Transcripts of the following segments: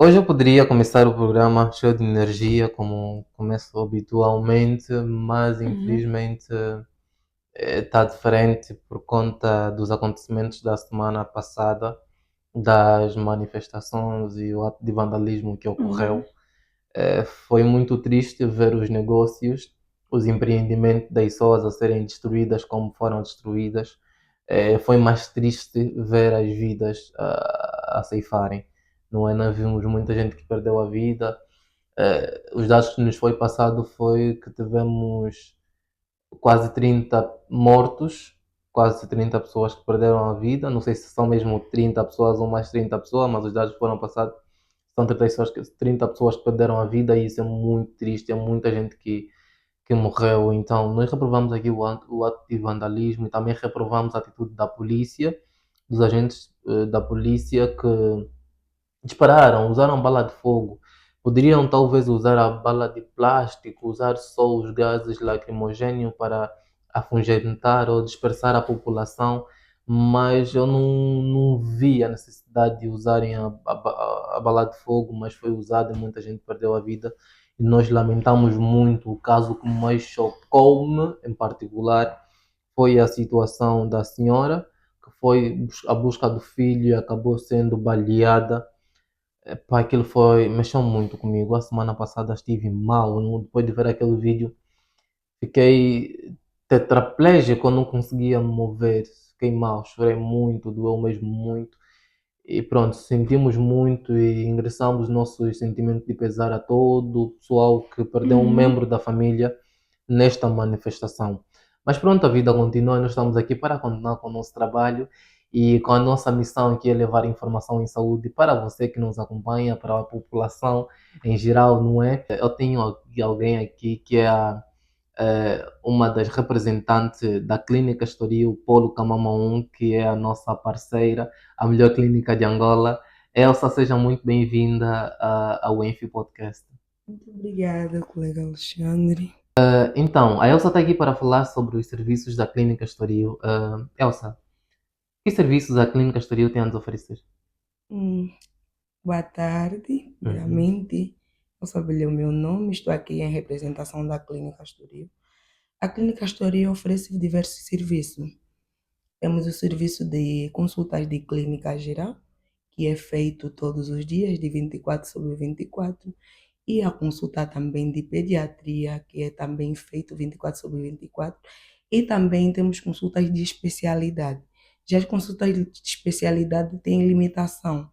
Hoje eu poderia começar o programa cheio de energia, como começo habitualmente, mas Uhum, infelizmente está diferente por conta dos acontecimentos da semana passada, das manifestações e o ato de vandalismo que uhum, ocorreu. Foi muito triste ver os negócios, os empreendimentos das pessoas a serem destruídas como foram destruídas. Foi mais triste ver as vidas a ceifarem. Não é? Nós vimos muita gente que perdeu a vida. Os dados que nos foi passado foi que tivemos quase 30 mortos, quase 30 pessoas que perderam a vida. Não sei se são mesmo 30 pessoas ou mais 30 pessoas, mas os dados que foram passados são 30 pessoas que perderam a vida e isso é muito triste. É muita gente que morreu. Então, nós reprovamos aqui o ato de vandalismo e também reprovamos a atitude da polícia, dos agentes da polícia que dispararam, usaram bala de fogo. Poderiam talvez usar a bala de plástico, usar só os gases lacrimogêneos para afugentar ou dispersar a população, mas eu não vi a necessidade de usarem a bala de fogo, mas foi usada e muita gente perdeu a vida. E nós lamentamos muito. O caso que mais chocou-me, em particular, foi a situação da senhora que foi à busca do filho e acabou sendo baleada. Epá, aquilo foi, mexeu muito comigo. A semana passada estive mal, depois de ver aquele vídeo, fiquei tetraplégico, eu não conseguia me mover, fiquei mal, chorei muito, doeu mesmo muito. E pronto, sentimos muito e ingressamos nossos sentimentos de pesar a todo o pessoal que perdeu um uhum. membro da família nesta manifestação. Mas pronto, a vida continua, nós estamos aqui para continuar com o nosso trabalho e com a nossa missão que é levar informação em saúde para você que nos acompanha, para a população em geral, não é? Eu tenho alguém aqui que é uma das representantes da Clínica Estoril, Polo Camama 1, que é a nossa parceira, a melhor clínica de Angola. Elsa, seja muito bem-vinda ao Enfi Podcast. Muito obrigada, colega Alexandre. Então, a Elsa está aqui para falar sobre os serviços da Clínica Estoril. Elsa, que serviços a Clínica Estoril tem a nos oferecer? Hum, Boa tarde, Uhum. primeiramente. Eu sou o meu nome, estou aqui em representação da Clínica Estoril. A Clínica Estoril oferece diversos serviços. Temos o serviço de consultas de clínica geral, que é feito todos os dias, de 24 sobre 24, e a consulta também de pediatria, que é também feito 24 sobre 24, e também temos consultas de especialidade. Já as consultas de especialidade têm limitação,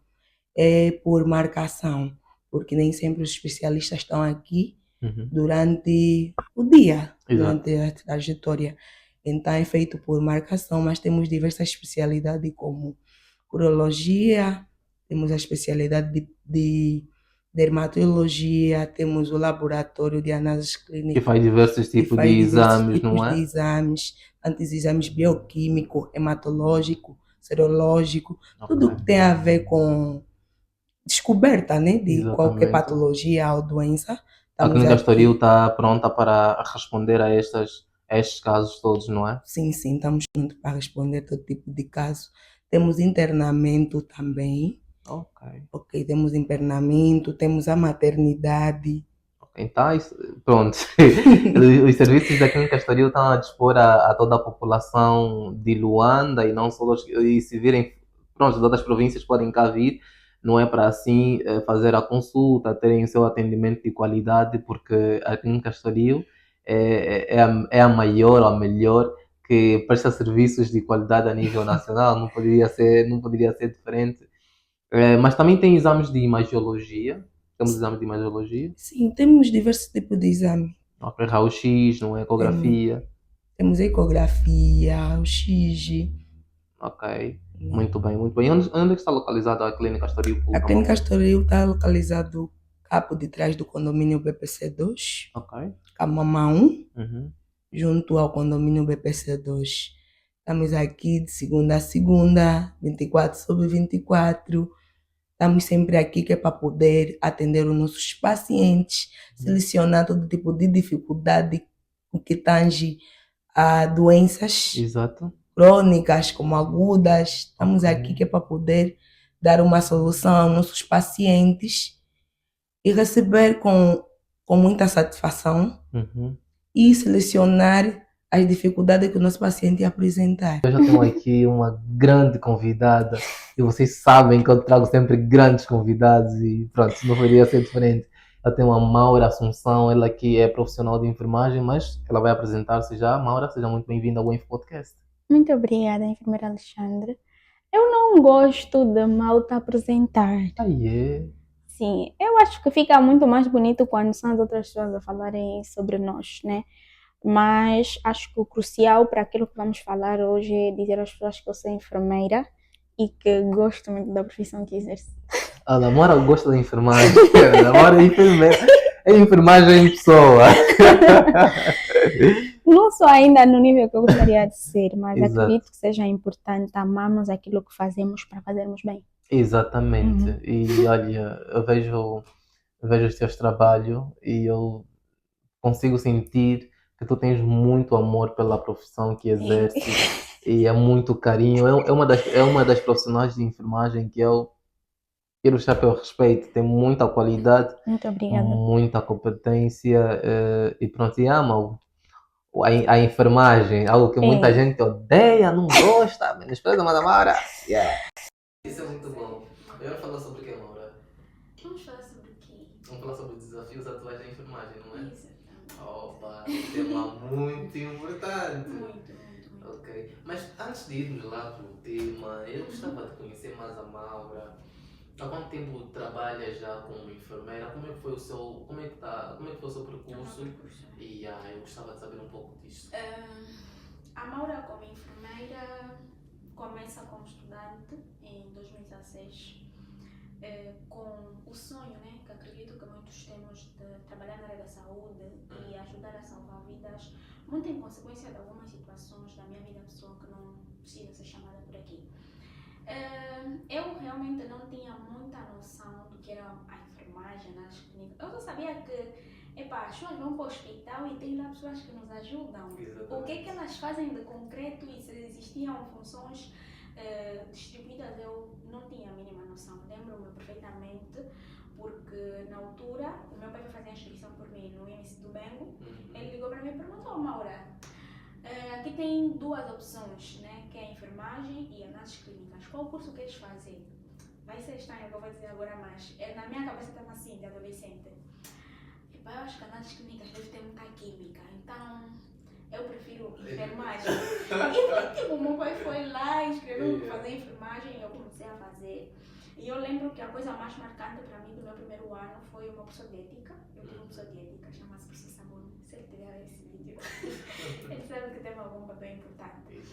é por marcação, porque nem sempre os especialistas estão aqui Uhum. durante o dia, Exato. durante a trajetória. Então é feito por marcação, mas temos diversas especialidades como urologia, temos a especialidade de dermatologia, temos o laboratório de análises Que clínicas faz diversos que tipos de faz diversos exames, tipos não de é? exames, tanto exames bioquímico, hematológico, serológico, Ok. tudo que tem a ver com descoberta, né, de qualquer Exatamente. patologia ou doença. A Estamos Clínica Estoril aqui, está pronta para responder a estes casos todos, não é? sim, sim, estamos prontos para responder todo tipo de caso. Temos internamento também, Ok. ok, temos internamento, temos a maternidade. Então, pronto. Os serviços da Clínica Estoril estão a dispor a toda a população de Luanda e não só e se virem, pronto, as outras províncias podem cá vir, não é para assim fazer a consulta, terem o seu atendimento de qualidade, porque a Clínica Estoril é a maior, ou a melhor que presta serviços de qualidade a nível nacional, não poderia ser diferente. Mas também tem exames de imagiologia, temos exames de imagiologia. Sim, temos diversos tipos de exame. Ok, raio-x, não é Temos, ecografia. temos ecografia, o XG. Ok, muito bem, muito bem. Onde é que está localizada a clínica Estoril A clínica Pulcamamão? Estoril está localizado capo de trás do condomínio BPC2, Ok. Camama 1, Uhum. junto ao condomínio BPC2. Estamos aqui de segunda a segunda, 24 sobre 24. Estamos sempre aqui que é para poder atender os nossos pacientes, Uhum. selecionar todo tipo de dificuldade o que tange a doenças Exato. crônicas como agudas. Estamos Ok. aqui que é para poder dar uma solução aos nossos pacientes e receber com muita satisfação Uhum. e selecionar as dificuldades que o nosso paciente apresentar. Eu já tenho aqui uma grande convidada e vocês sabem que eu trago sempre grandes convidados e pronto, não poderia ser diferente. Eu tenho a Maura Assunção, ela que é profissional de enfermagem, mas ela vai apresentar-se já. Maura, seja muito bem-vinda ao Info Podcast. Muito obrigada, enfermeira Alexandre. Eu não gosto de mal te apresentar. Aí é. Sim, eu acho que fica muito mais bonito quando são as outras pessoas a falarem sobre nós, né? Mas acho que o crucial para aquilo que vamos falar hoje é dizer às pessoas que eu sou enfermeira e que gosto muito da profissão que exerço. A Maura gosta da enfermagem. A Maura é enfermeira. É enfermagem em pessoa. Não sou ainda no nível que eu gostaria de ser, mas Exato. acredito que seja importante amarmos aquilo que fazemos para fazermos bem. Exatamente. E olha, eu vejo os teus trabalhos e eu consigo sentir que tu tens muito amor pela profissão que exerces e é muito carinho. É uma das profissionais de enfermagem que eu tiro o chapéu respeito, tem muita qualidade, Muito obrigada. muita competência e pronto, e ama a enfermagem, algo que muita gente odeia, não gosta, menospreza, mas amara. Yeah. Isso é muito bom. Eu falar sobre o que, Maura? Vamos falar sobre o quê? Vamos falar sobre os desafios atuais da enfermagem, não é? Exatamente. Opa, um tema muito importante. Muito. Ok, mas antes de irmos lá para o tema, eu gostava de conhecer mais a Maura. Há quanto tempo trabalha já como enfermeira? Como é que foi o seu, como é que foi o seu percurso? E eu gostava de saber um pouco disso. A Maura como enfermeira começa como estudante em 2016 com o sonho, né, que acredito que muitos temos de trabalhar na área da saúde e ajudar a salvar vidas, muito em consequência de algumas situações da minha vida pessoal que não precisa ser chamada por aqui. Eu realmente não tinha muita noção do que era a enfermagem nas clínicas. Eu só sabia que as pessoas vão para o hospital e tem lá pessoas que nos ajudam. Exatamente. O que é que elas fazem de concreto e se existiam funções distribuídas, eu não tinha a mínima noção. Lembro-me perfeitamente porque na altura o meu pai foi fazer a inscrição por mim no IMC do Bengo. Ele ligou para mim e perguntou: Maura, aqui tem duas opções, né? Que é a enfermagem e análises clínicas. Qual curso queres fazer? Vai ser estranho o que eu vou dizer agora, mas na minha cabeça estava assim, de adolescente. Eu acho que análises clínicas deve ter muita química, então eu prefiro enfermagem. E tipo, meu pai foi lá, inscreveu-me para fazer enfermagem e eu comecei a fazer. E eu lembro que a coisa mais marcante para mim do meu primeiro ano foi uma professora de ética. Eu tive um professor de ética, chama-se professor Samuel. Se ele tiver esse vídeo, ele sabe que teve algum papel importante.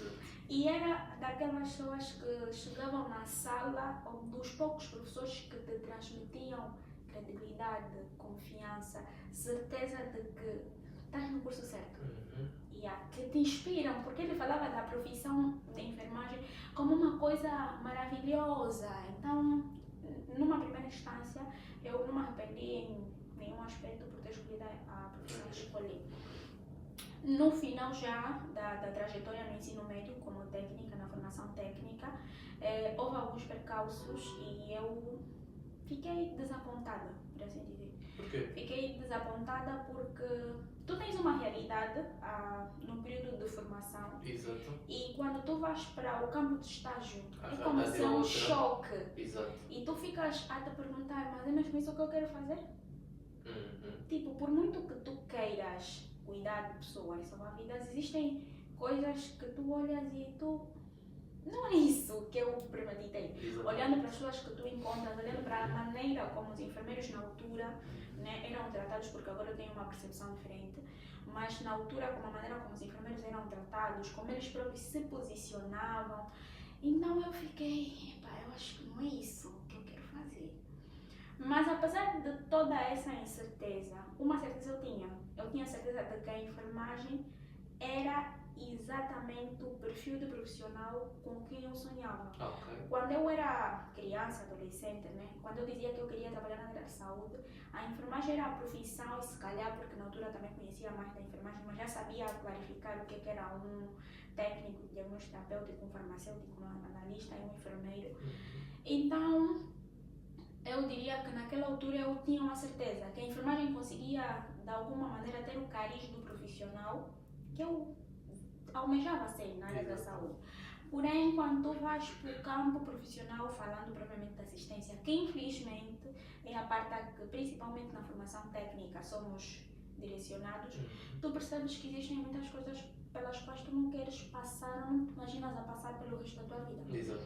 E era daquelas pessoas que chegavam na sala, dos poucos professores que te transmitiam credibilidade, confiança, certeza de que estás no curso certo. Que te inspiram, porque ele falava da profissão de enfermagem como uma coisa maravilhosa. Então, numa primeira instância, eu não me arrependi em nenhum aspecto por ter escolhido a profissão que escolhi. No final já da trajetória no ensino médio, como técnica, na formação técnica, houve alguns percalços e eu fiquei desapontada, por assim dizer. Por quê? Fiquei desapontada porque tu tens uma realidade no período de formação. Exato. E quando tu vais para o campo de estágio, é verdade como se é um choque. Exato. E tu ficas a te perguntar, mas é mesmo isso que eu quero fazer? Tipo, por muito que tu queiras cuidar de pessoas, salvar vidas, existem coisas que tu olhas e tu... Não é isso que eu premeditei. Olhando para as pessoas que tu encontras, olhando para a maneira como os enfermeiros na altura, né, eram tratados, porque agora eu tenho uma percepção diferente, mas na altura, como a maneira como os enfermeiros eram tratados, como eles próprios se posicionavam, então eu fiquei, eu acho que não é isso que eu quero fazer. Mas apesar de toda essa incerteza, uma certeza eu tinha. Eu tinha certeza de que a enfermagem era exatamente o perfil de profissional com quem eu sonhava. Quando eu era criança, adolescente, né, quando eu dizia que eu queria trabalhar na área de saúde, a enfermagem era a profissão, e se calhar porque na altura também conhecia mais da enfermagem, mas já sabia clarificar o que era um técnico, diagnóstico terapêutico, um farmacêutico, um analista e um enfermeiro. Então, Eu diria que naquela altura eu tinha uma certeza que a enfermagem conseguia, de alguma maneira, ter o cariz do profissional que eu almejava ser na área da saúde. Porém, quando tu vais para o campo profissional, falando propriamente da assistência, que infelizmente é a parte a que, principalmente na formação técnica, somos direcionados, tu percebes que existem muitas coisas pelas quais tu não queres passar, não te imaginas a passar pelo resto da tua vida. Exato.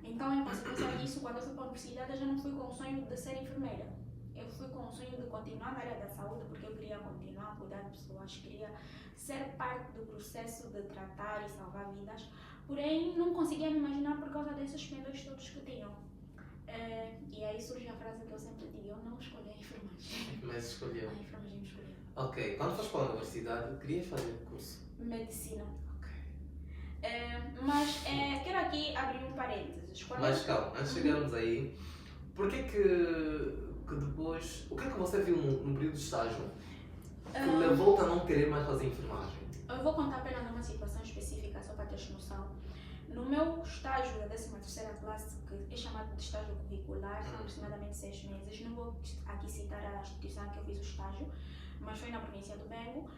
Então, em consequência disso, quando eu fui para a universidade, eu já não fui com o sonho de ser enfermeira. Eu fui com o sonho de continuar na área da saúde, porque eu queria continuar a cuidar de pessoas, queria ser parte do processo de tratar e salvar vidas. Porém, não conseguia me imaginar por causa desses medos todos que tinham. E aí surge a frase que eu sempre digo: eu não escolhi a enfermagem. Mas escolheu. A enfermagem me escolheu. Ok, quando foste para a universidade, querias fazer curso? Medicina. Ok. Mas quero aqui abrir um parênteses. Mas calma, antes de chegarmos aí, porquê que depois, o que é que você viu no período de estágio que levou-te a não querer mais fazer enfermagem? Eu vou contar apenas uma situação específica, só para teres noção. No meu estágio da 13ª classe, que é chamado de estágio curricular, são aproximadamente 6 meses, não vou aqui citar a instituição que eu fiz o estágio, mas foi na província do Bengo.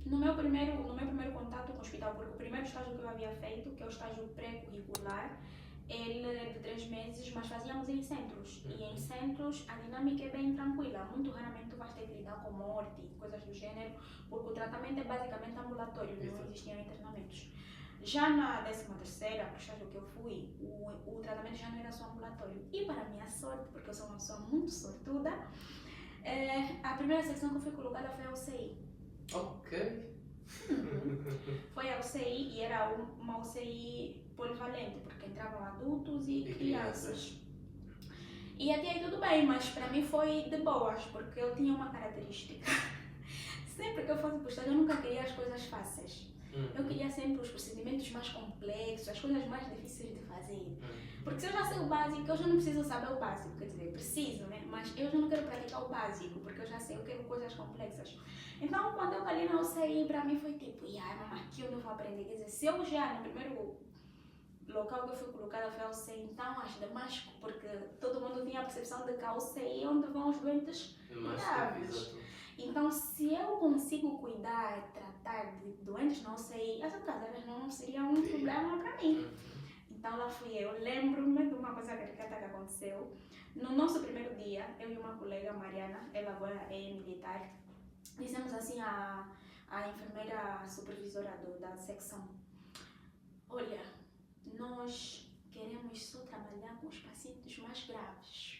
No meu primeiro contato com o hospital, porque o primeiro estágio que eu havia feito, que é o estágio pré-curricular, ele é de 3 meses, mas fazíamos em centros. E em centros a dinâmica é bem tranquila. Muito raramente tu vais ter que lidar com morte e coisas do gênero, porque o tratamento é basicamente ambulatório, não existiam internamentos. Já na 13ª, para o estágio que eu fui, o tratamento já não era só ambulatório. E para a minha sorte, porque eu sou uma pessoa muito sortuda, a primeira secção que eu fui colocada foi a UCI. Ok. Foi a UCI e era uma UCI polivalente, porque entravam adultos e crianças. E até aí tudo bem, mas para mim foi de boas, porque eu tinha uma característica. Sempre que eu fosse para o estágio, eu nunca queria as coisas fáceis. Eu queria sempre os procedimentos mais complexos, as coisas mais difíceis de fazer. Porque se eu já sei o básico, eu já não preciso saber o básico. Quer dizer, preciso, né? Mas eu já não quero praticar o básico, porque eu já sei, eu quero coisas complexas. Então, quando eu caí na UCI, para mim foi tipo, mamãe, aqui eu não vou aprender. Quer dizer, se eu já, no primeiro local que eu fui colocada foi a UCI, então as demais, porque todo mundo tinha a percepção de que a UCI é onde vão os doentes graves. Então, se eu consigo cuidar, tratar de doentes na UCI, as outras áreas não seriam um problema para mim. Então, lá fui eu. Lembro-me de uma coisa caricata que aconteceu. No nosso primeiro dia, eu e uma colega, Mariana, ela agora é militar, dissemos assim à enfermeira supervisora da secção: olha, nós queremos só trabalhar com os pacientes mais graves.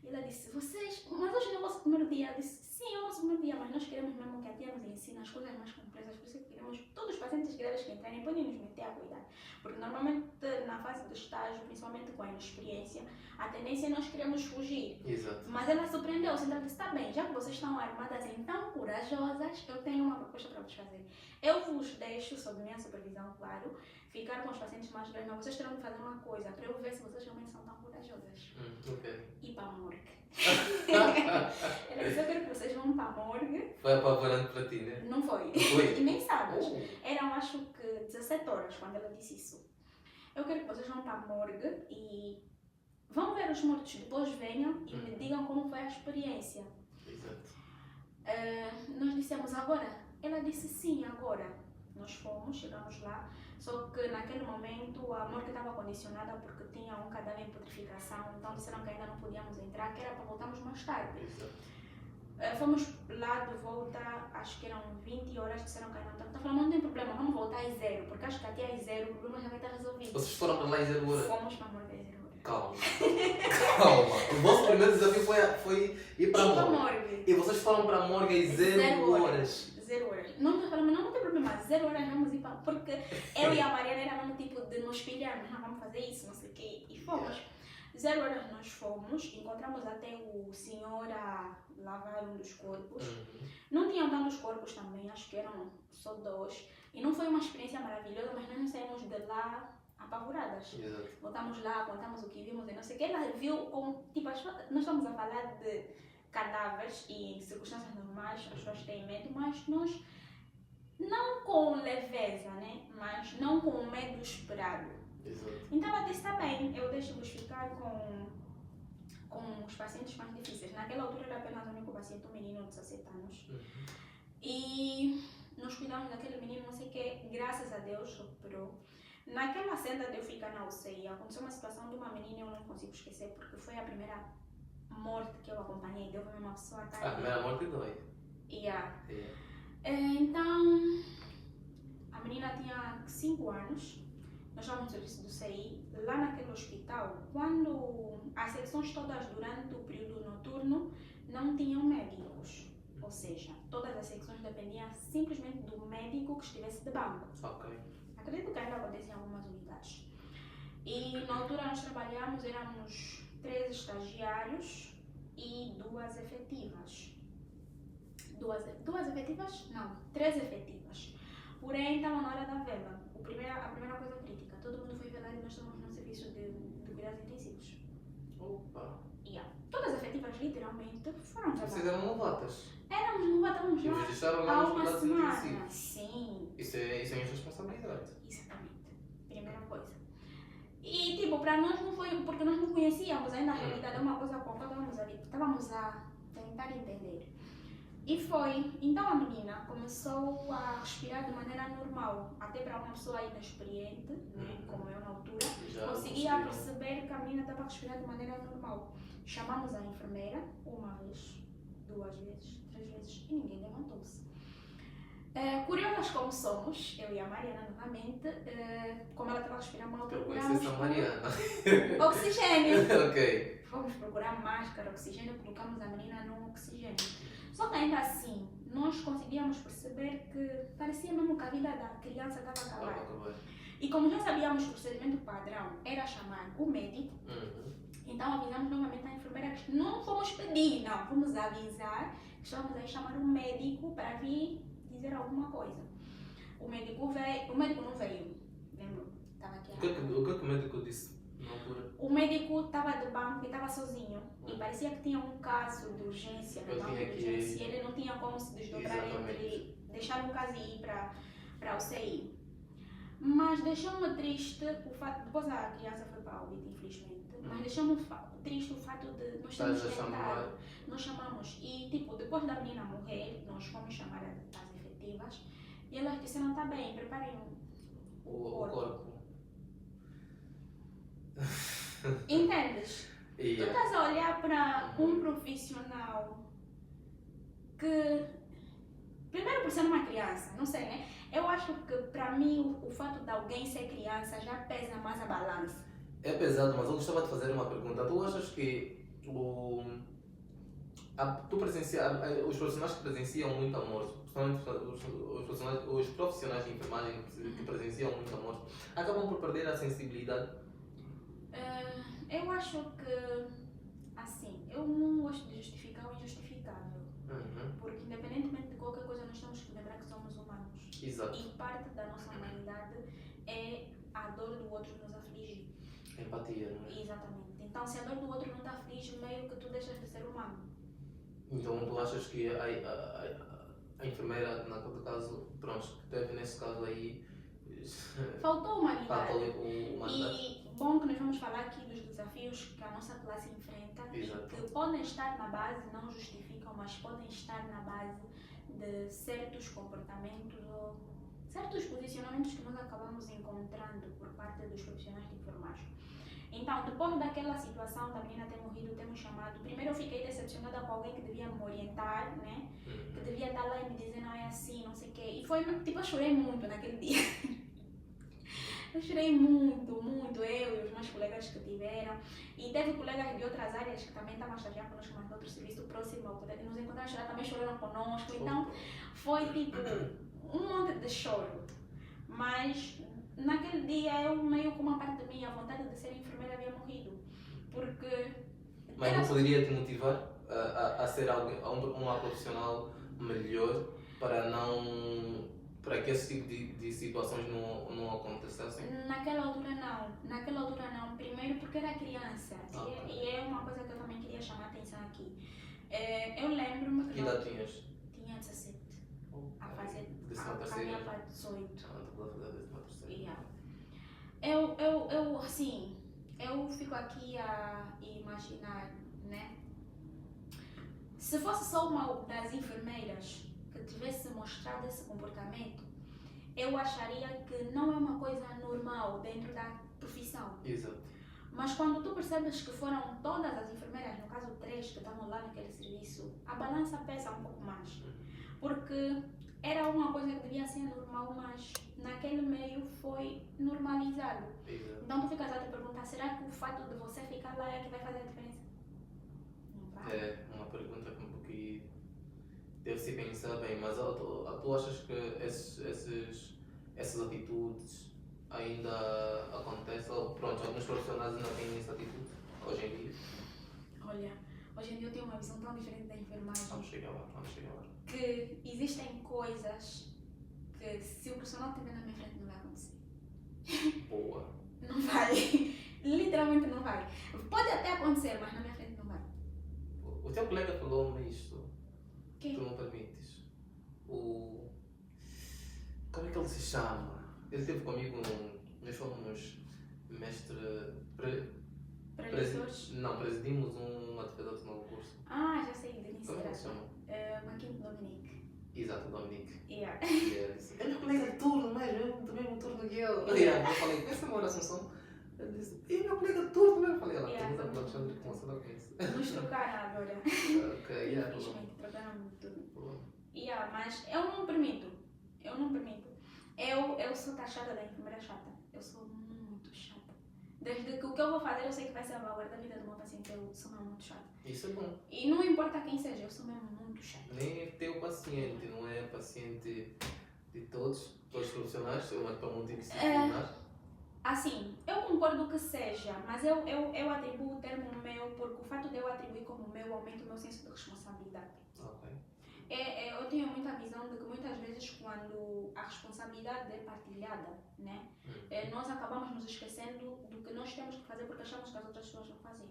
E ela disse: vocês, mas hoje é o nosso primeiro dia. Eu disse: sim, é o nosso primeiro dia, mas nós queremos mesmo que a tia nos ensine as coisas mais complexas, por isso que queremos todos os pacientes graves que entrarem podem nos meter a cuidar. Porque normalmente na fase do estágio, principalmente com a inexperiência, a tendência é nós queremos fugir. Exato. Mas ela surpreendeu-se, então ela disse: tá bem, já que vocês estão armadas e tão corajosas, eu tenho uma proposta para vocês fazer. Eu vos deixo, sob minha supervisão, claro, ficar com os pacientes mais graves, mas vocês terão que fazer uma coisa, para eu ver se vocês realmente são tão corajosas. Ir para a morgue. Ela disse: eu quero que vocês vão para a morgue. Foi apavorante para ti, né? Não foi. Foi? E nem sabes. Eram, acho que 17 horas quando ela disse isso. Eu quero que vocês vão para a morgue e vão ver os mortos, depois venham e me digam como foi a experiência. Exato. Nós dissemos: agora? Ela disse: sim, agora. Nós fomos, chegamos lá, só que naquele momento a morgue estava condicionada porque tinha um cadáver em putrificação, então disseram que ainda não podíamos entrar, que era para voltarmos mais tarde. Fomos lá de volta, acho que eram 20 horas, disseram que ainda não estava. Então falamos: não tem problema, vamos voltar às 0, porque acho que até às 0 o problema já vai estar resolvido. Vocês foram para lá às 0 horas? Fomos para a morgue às 0 horas. Calma. O vosso primeiro desafio foi ir para a morgue. E vocês foram para a morgue às 0 horas. 0 horas. Nós falamos: não tem problema, 0 horas vamos ir para. Porque eu e a Mariana éramos tipo de nos pilharmos, não vamos fazer isso, não sei o quê. E fomos. 0 horas nós fomos, encontramos até o senhor a lavar um dos corpos. Não tinham tantos corpos também, acho que eram só 2. E não foi uma experiência maravilhosa, mas nós não saímos de lá apavoradas. Exato. Voltamos lá, contamos o que vimos e não sei o que. Ela viu como, tipo, nós estamos a falar de cadáveres e em circunstâncias normais, as pessoas têm medo, mas nós, não com leveza, né? Mas não com o medo esperado. Exato. Então ela disse: tá bem, eu deixo-vos ficar com com os pacientes mais difíceis. Naquela altura era apenas o único paciente, um menino de 17 anos. E nós cuidamos daquele menino, não sei o que, graças a Deus recuperou. Naquela cena de eu ficar na UCI, aconteceu uma situação de uma menina, eu não consigo esquecer, porque foi a primeira morte que eu acompanhei. Deu uma pessoa estar A primeira morte dói. Yeah. Então, a menina tinha 5 anos, nós estávamos no serviço do CI, lá naquele hospital, quando as secções todas durante o período noturno não tinham médicos, ou seja, todas as secções dependiam simplesmente do médico que estivesse de banco. Ok. Acredito que ainda acontece em algumas unidades. E na altura nós trabalhamos, éramos 3 estagiários e 2 efetivas. 2 efetivas? Não, 3 efetivas. Porém, estava na hora da vela. A primeira coisa crítica, todo mundo foi velar e nós estávamos no serviço de cuidados intensivos. Opa. Yeah. Todas as efetivas, literalmente, foram velar. Vocês eram novatas. Éramos novatas, estávamos E lá vos deixaram há lá nos uma cuidados semana. intensivos. Sim. Isso é irresponsabilidade. Exatamente. Primeira coisa. E tipo, para nós não foi, porque nós não conhecíamos ainda a realidade, é uma coisa com a qual estávamos a tentar entender. E foi, então a menina começou a respirar de maneira normal, até para uma pessoa inexperiente, né, como eu na altura, Já conseguia conseguiram. perceber que a menina estava a respirar de maneira normal. Chamamos a enfermeira, 1 vez, 2 vezes, 3 vezes, e ninguém levantou-se. Curiosas como somos, eu e a Mariana novamente, como ela estava a respirar mal, Eu procuramos conheço a Mariana. oxigênio. Ok. Fomos procurar máscara, oxigênio, colocamos a menina no oxigênio. Só que ainda assim, nós conseguíamos perceber que parecia mesmo que a vida da criança estava a acabar. Acabar. E como já sabíamos que o procedimento padrão era chamar o médico, então avisamos novamente a enfermeira que não fomos pedir, não, fomos avisar que estávamos aí chamar o médico para vir dizer alguma coisa. O médico não veio, lembro, estava aqui. O que é que o médico disse na altura? O médico estava de banco e estava sozinho. E parecia que tinha um caso de urgência, no banco de urgência. Ele não tinha como se desdobrar entre deixar um caso e ir para a UCI. Mas deixou-me triste o fato, depois a criança foi para a óbito, infelizmente, mas deixou-me triste o fato de nós termos tentado, nós chamamos, e tipo, depois da menina morrer, nós fomos chamar as efetivas, e elas disseram, tá bem, preparem o corpo. Entendes? Tu estás a olhar para um profissional que, primeiro por ser uma criança, não sei, né? Eu acho que para mim o fato de alguém ser criança já pesa mais a balança. É pesado, mas eu gostava de fazer uma pergunta. Tu achas que os profissionais que presenciam muita morte, principalmente os profissionais de enfermagem que presenciam muita morte, acabam por perder a sensibilidade? Eu acho que, assim, eu não gosto de justificar o injustificável. Porque independentemente de qualquer coisa, nós temos que lembrar que somos humanos. Exato. E parte da nossa humanidade é a dor do outro nos afligir. Empatia, não é? Exatamente. Então, se a dor do outro não te aflige, meio que tu deixas de ser humano. Então, tu achas que a enfermeira, naquele caso, pronto, que teve nesse caso aí... Faltou humanidade. Faltou humanidade. E bom que nós vamos falar aqui dos desafios que a nossa classe enfrenta. Exato. Que podem estar na base, não justificam, mas podem estar na base de certos comportamentos ou certos posicionamentos que nós acabamos encontrando por parte dos profissionais de enfermagem. Então, depois daquela situação da menina ter morrido, temos chamado. Primeiro eu fiquei decepcionada com alguém que devia me orientar, né? Que devia estar lá e me dizer, não é assim, não sei o quê. E foi, tipo, eu chorei muito naquele dia. Eu chorei muito, muito, eu e os meus colegas que tiveram. E teve colegas de outras áreas que também estavam a estagiar conosco, mas de outro serviço próximo ao poder. Nos encontraram a chorar, também choraram conosco. Então, foi tipo um monte de choro. Mas naquele dia eu meio com uma parte de mim, a vontade de ser enfermeira havia morrido. Porque... Mas não poderia te motivar a ser uma profissional melhor para que esse tipo de situações não acontecessem? Naquela altura não. Primeiro porque era criança. E é uma coisa que eu também queria chamar a atenção aqui. Eu lembro-me que idade tinhas? Tinha 17. A fazer a minha parte 18. Yeah. Eu fico aqui a imaginar Se fosse só uma das enfermeiras que tivesse mostrado esse comportamento, eu acharia que não é uma coisa normal dentro da profissão. Exato. Mas quando tu percebes que foram todas as enfermeiras, no caso 3 que estavam lá naquele serviço, a balança pesa um pouco mais. Porque era uma coisa que devia ser normal, mas naquele meio foi normalizado. Exato. Então tu ficas a te perguntar, será que o fato de você ficar lá é que vai fazer a diferença? Não vai. É uma pergunta que um pouquinho deve-se pensar bem, mas tu achas que essas atitudes ainda acontecem? Ou, pronto, alguns profissionais ainda têm essa atitude hoje em dia? Olha, hoje em dia eu tenho uma visão tão diferente da enfermagem. Vamos chegar lá. Que existem coisas que se o profissional estiver na minha frente não vai acontecer. Boa. Não vai. Literalmente não vai. Pode até acontecer, mas na minha frente não vai. O teu colega falou-me isto. Quem? Tu não permites. Como é que ele se chama? Ele esteve comigo nós fomos mestre. Professores? Não, presidimos uma atividade no curso. Ah, já sei, Denise Como é que Grata. se chama? Maquinho Dominique. Exato, Dominique. Yeah. E ele disse, é meu colega de turno, mas eu do mesmo turno que ele. Eu falei, essa é uma Assunção. Ele disse, é meu colega de turno, mas eu falei, ela Yeah, pergunta para o somos Alexandre muito. como se ela conhece. Nos trocaram agora. Ok, yeah, Infelizmente, trocaram muito. boa. Yeah, mas eu não permito. Eu sou taxada da enfermeira chata. Eu sou muito chata. Desde que o que eu vou fazer eu sei que vai salvaguardar a vida do meu paciente. Eu sou mesmo muito chata. Isso é bom. E não importa quem seja, eu sou mesmo muito chata. Nem é teu paciente, não é paciente de todos os profissionais, é uma multidisciplinar. Assim, eu concordo que seja, mas eu atribuo o termo meu porque o fato de eu atribuir como meu aumenta o meu senso de responsabilidade. Ok. Eu tenho muita visão de que muitas vezes quando a responsabilidade é partilhada, né, nós acabamos nos esquecendo do que nós temos que fazer porque achamos que as outras pessoas vão fazer.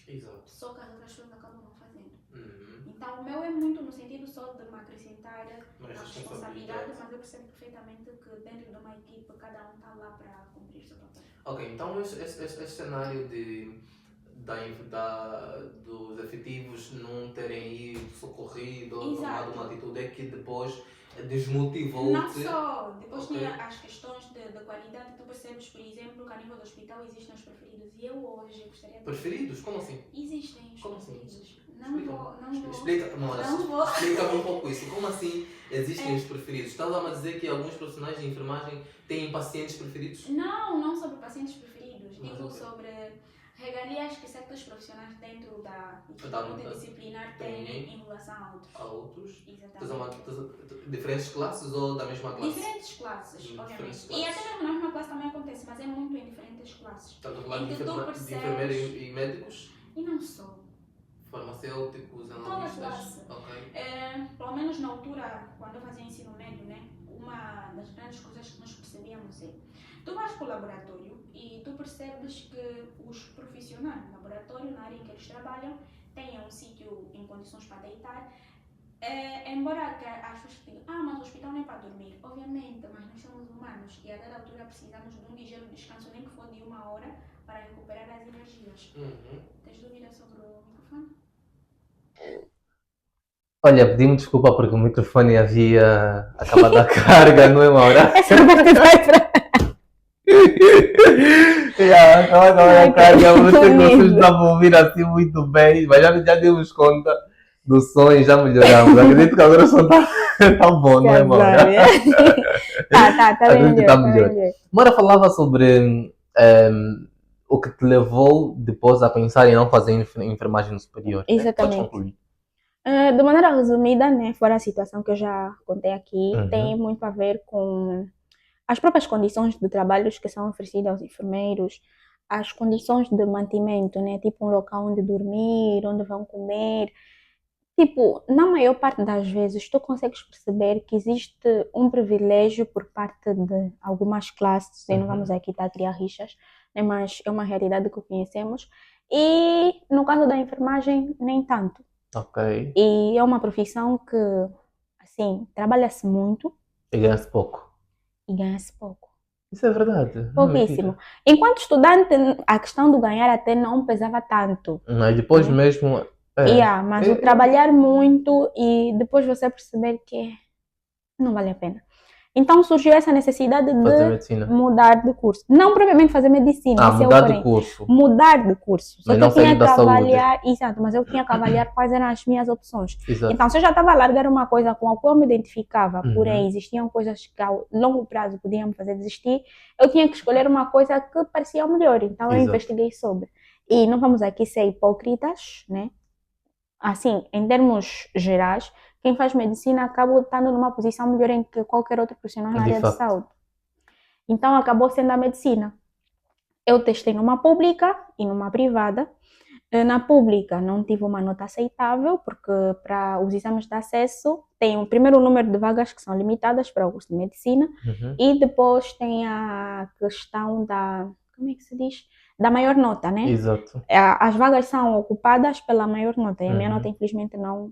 Exato. Só que as outras pessoas acabam não fazendo. Uhum. Então o meu é muito no sentido só de me acrescentar Mas a responsabilidade, mas eu percebo perfeitamente que dentro de uma equipe cada um está lá para cumprir o seu papel. Ok, então este cenário dos efetivos não terem ido socorrido ou Exato. tomado uma atitude é que depois desmotivou-te. Não só, depois Ok. tinha as questões de qualidade, tu percebes, por exemplo, que a nível do hospital existem os preferidos e eu hoje gostaria de... Preferidos? Como assim? Existem os Como assim? preferidos. Não vou. Explica-me um pouco isso. Como assim existem os preferidos? Estás a dizer que alguns profissionais de enfermagem têm pacientes preferidos? Não sobre pacientes preferidos. Mas Digo o quê? sobre regalias que certos profissionais dentro da equipe Da- multidisciplinar têm têm em relação a outros. A outros? Exatamente. Diferentes classes ou da mesma classe? Diferentes classes, obviamente. Diferentes E classes. até mesmo na mesma classe também acontece, mas é muito em diferentes classes. Estás a falar Em de que tu de percebes- enfermeiros e médicos? E não só. Farmacêuticos, Toda analistas? classe. Ok. Pelo menos na altura, quando eu fazia ensino médio, né, uma das grandes coisas que nós percebíamos é tu vais para o laboratório e tu percebes que os profissionais do laboratório, na área em que eles trabalham, têm um sítio em condições para deitar. Embora que as pessoas digam, mas o hospital não é para dormir. Obviamente, mas nós somos humanos e a dada altura precisamos de um ligeiro descanso, nem que for de 1 hora, para recuperar as energias. Uhum. Tens dúvidas sobre o microfone? Olha, pedi-me desculpa porque o microfone havia acabado a carga, não é, Maura? Essa parte vai para. Acabou a carga, eu não sei que vocês estavam a ouvir assim muito bem, mas já demos conta do som e já melhoramos. Acredito que agora o som está bom, não é, Maura? Tá Acredito que melhor. tá melhor. Maura falava sobre o que te levou depois a pensar em não fazer enfermagem superior. Exatamente. Podes concluir. De maneira resumida, né, fora a situação que eu já contei aqui, Uhum. tem muito a ver com as próprias condições de trabalho que são oferecidas aos enfermeiros, as condições de mantimento, né, tipo um local onde dormir, onde vão comer. Tipo, na maior parte das vezes, tu consegues perceber que existe um privilégio por parte de algumas classes, e não vamos aqui estar a criar rixas, né, mas é uma realidade que conhecemos, e no caso da enfermagem, nem tanto. Ok. E é uma profissão que, assim, trabalha-se muito E ganha-se pouco. e ganha-se pouco. Isso é verdade. Pouquíssimo. Enquanto estudante, a questão do ganhar até não pesava tanto. Mas depois Uhum. mesmo Mas o trabalhar muito e depois você perceber que não vale a pena. Então surgiu essa necessidade Fazer de medicina. mudar de curso. Não propriamente fazer medicina, esse é o Mudar de porém. curso. Mudar de curso. Só Mas que não eu tinha sair que da saúde. avaliar, exato, mas eu tinha que avaliar quais eram as minhas opções. Exato. Então, se eu já estava a largar uma coisa com a qual eu me identificava, Uhum. porém existiam coisas que ao longo prazo podiam me fazer desistir, eu tinha que escolher uma coisa que parecia melhor. Então, eu Exato. investiguei sobre. E não vamos aqui ser hipócritas, né? Assim, em termos gerais, quem faz medicina acaba estando numa posição melhor em que qualquer outro profissional na De área de facto. saúde. Então, acabou sendo a medicina. Eu testei numa pública e numa privada. Na pública não tive uma nota aceitável, porque para os exames de acesso tem o primeiro número de vagas que são limitadas para o curso de medicina Uhum. e depois tem a questão da, como é que se diz? Da maior nota, né? Exato. As vagas são ocupadas pela maior nota e a minha Uhum. nota infelizmente não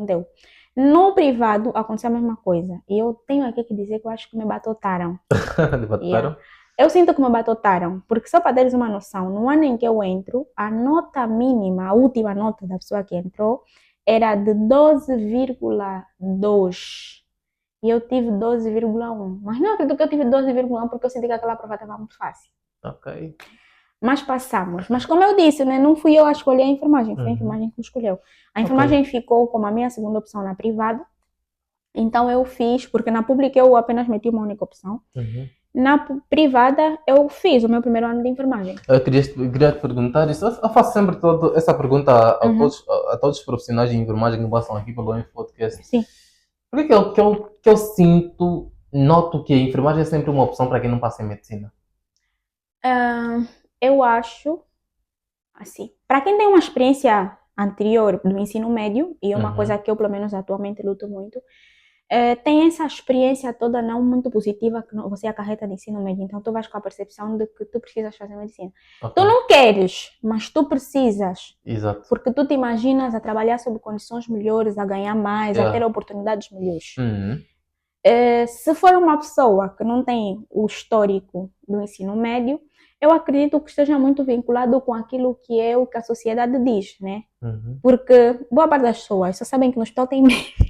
deu. No privado aconteceu a mesma coisa e eu tenho aqui que dizer que eu acho que me batotaram. Debataram? Eu sinto que me batotaram, porque só para teres uma noção, no ano em que eu entro, a nota mínima, a última nota da pessoa que entrou, era de 12,2 e eu tive 12,1. Mas não acredito que eu tive 12,1 porque eu senti que aquela prova estava muito fácil. Ok. Mas passamos. Mas como eu disse, né, não fui eu a escolher a enfermagem, foi a Uhum. enfermagem que me escolheu. A enfermagem ficou como a minha segunda opção na privada, então eu fiz, porque na pública eu apenas meti uma única opção. Uhum. Na privada, eu fiz o meu primeiro ano de enfermagem. Eu queria te perguntar isso. Eu faço sempre essa pergunta a Uhum. todos os profissionais de enfermagem que passam aqui pelo Info Podcast. Sim. Por que eu noto que a enfermagem é sempre uma opção para quem não passa em medicina? Eu acho, assim, para quem tem uma experiência anterior do ensino médio, e é uma Uhum. coisa que eu, pelo menos, atualmente luto muito, tem essa experiência toda não muito positiva que você acarreta de ensino médio. Então, tu vais com a percepção de que tu precisas fazer medicina. Ok. Tu não queres, mas tu precisas. Exato. Porque tu te imaginas a trabalhar sob condições melhores, a ganhar mais, a ter oportunidades melhores. Uhum. Se for uma pessoa que não tem o histórico do ensino médio, eu acredito que esteja muito vinculado com aquilo que é o que a sociedade diz, né? Uhum. Porque boa parte das pessoas só sabem que no hospital tem médico.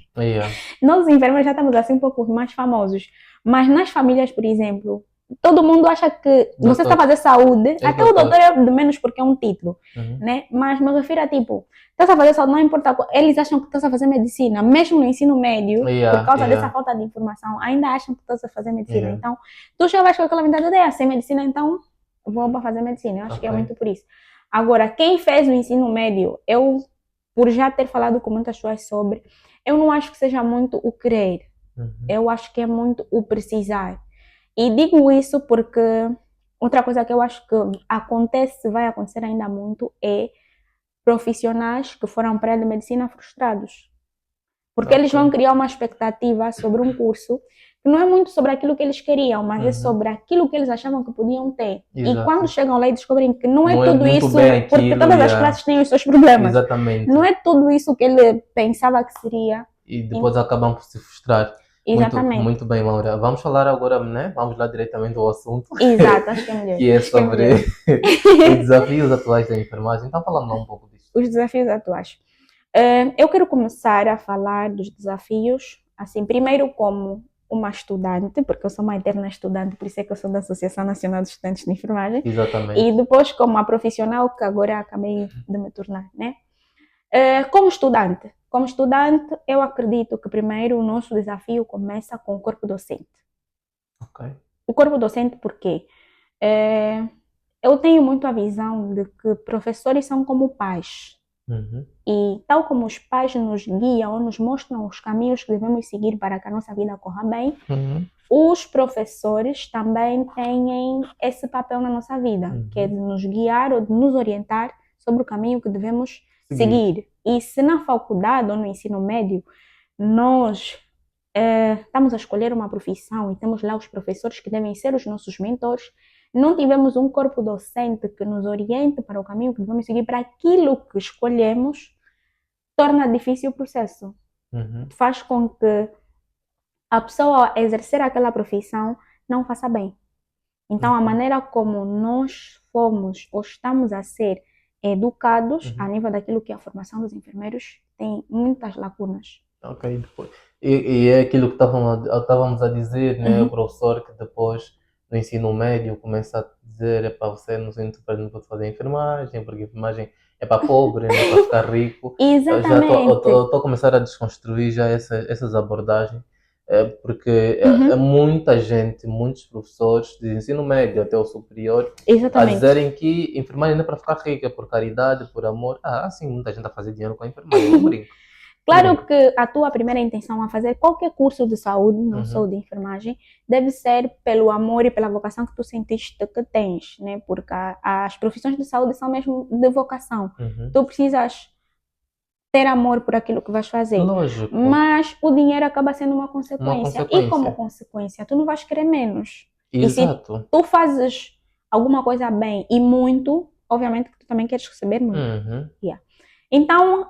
Nós, enfermeiros, já estamos assim um pouco mais famosos. Mas nas famílias, por exemplo, todo mundo acha que você está a fazer saúde, até o doutor é de menos porque é um título, né? Mas me refiro a tipo, estás a fazer saúde, não importa, eles acham que estás a fazer medicina, mesmo no ensino médio, por causa dessa falta de informação, ainda acham que estás a fazer medicina. Então, tu já vais com aquela mentalidade, sem medicina, então vou para fazer medicina. Eu acho que é muito por isso. Agora, quem fez o ensino médio, eu, por já ter falado com muitas pessoas sobre, eu não acho que seja muito o querer. Eu acho que é muito o precisar. E digo isso porque outra coisa que eu acho que vai acontecer ainda muito, é profissionais que foram para a área de medicina frustrados. Porque eles vão criar uma expectativa sobre um curso que não é muito sobre aquilo que eles queriam, mas é sobre aquilo que eles achavam que podiam ter. Exato. E quando chegam lá e descobrem que não é tudo muito isso, bem porque aquilo, todas as classes têm os seus problemas. Exatamente. Não é tudo isso que ele pensava que seria. E depois acabam por se frustrar. Exatamente. Muito bem, Maura. Vamos falar agora, né? Vamos lá diretamente ao assunto. Exato, acho que é melhor. Que é sobre os desafios atuais da enfermagem. Então, falando lá um pouco disso. Os desafios atuais. Eu quero começar a falar dos desafios, assim, primeiro como uma estudante, porque eu sou uma eterna estudante, por isso é que eu sou da Associação Nacional de Estudantes de Enfermagem. Exatamente. E depois como uma profissional que agora acabei de me tornar, né? Como estudante, eu acredito que primeiro o nosso desafio começa com o corpo docente. Ok. O corpo docente por quê? Eu tenho muito a visão de que professores são como pais. E tal como os pais nos guiam ou nos mostram os caminhos que devemos seguir para que a nossa vida corra bem, os professores também têm esse papel na nossa vida, que é de nos guiar ou de nos orientar sobre o caminho que devemos seguir. E se na faculdade ou no ensino médio nós estamos a escolher uma profissão e temos lá os professores que devem ser os nossos mentores, não tivemos um corpo docente que nos oriente para o caminho que devemos seguir para aquilo que escolhemos, torna difícil o processo. Faz com que a pessoa a exercer aquela profissão não faça bem. Então, a maneira como nós fomos ou estamos a ser educados a Uhum. nível daquilo que é a formação dos enfermeiros, tem muitas lacunas. Ok, depois. E é aquilo que estávamos a dizer, né? O Uhum. professor que depois no ensino médio começa a dizer: é para você não pode fazer enfermagem, porque enfermagem é para pobre, não é para ficar rico. Eu já Exatamente. estou a começar a desconstruir já essas abordagens, porque é Uhum. muita gente, muitos professores de ensino médio até o superior, a Exatamente. dizerem que enfermagem não é para ficar rica, é por caridade, por amor. Ah, sim, muita gente a fazer dinheiro com a enfermagem, não brinco. Não Claro brinco. que a tua primeira intenção a fazer qualquer curso de saúde, não só Uhum. de enfermagem, deve ser pelo amor e pela vocação que tu sentiste que tens, né? Porque as profissões de saúde são mesmo de vocação. Uhum. Tu precisas ter amor por aquilo que vais fazer. Lógico, Mas o dinheiro acaba sendo uma uma consequência. E como consequência. consequência, tu não vais querer menos. E se Exato. tu fazes alguma coisa bem e muito, obviamente que tu também queres receber muito. Uhum. Yeah. Então,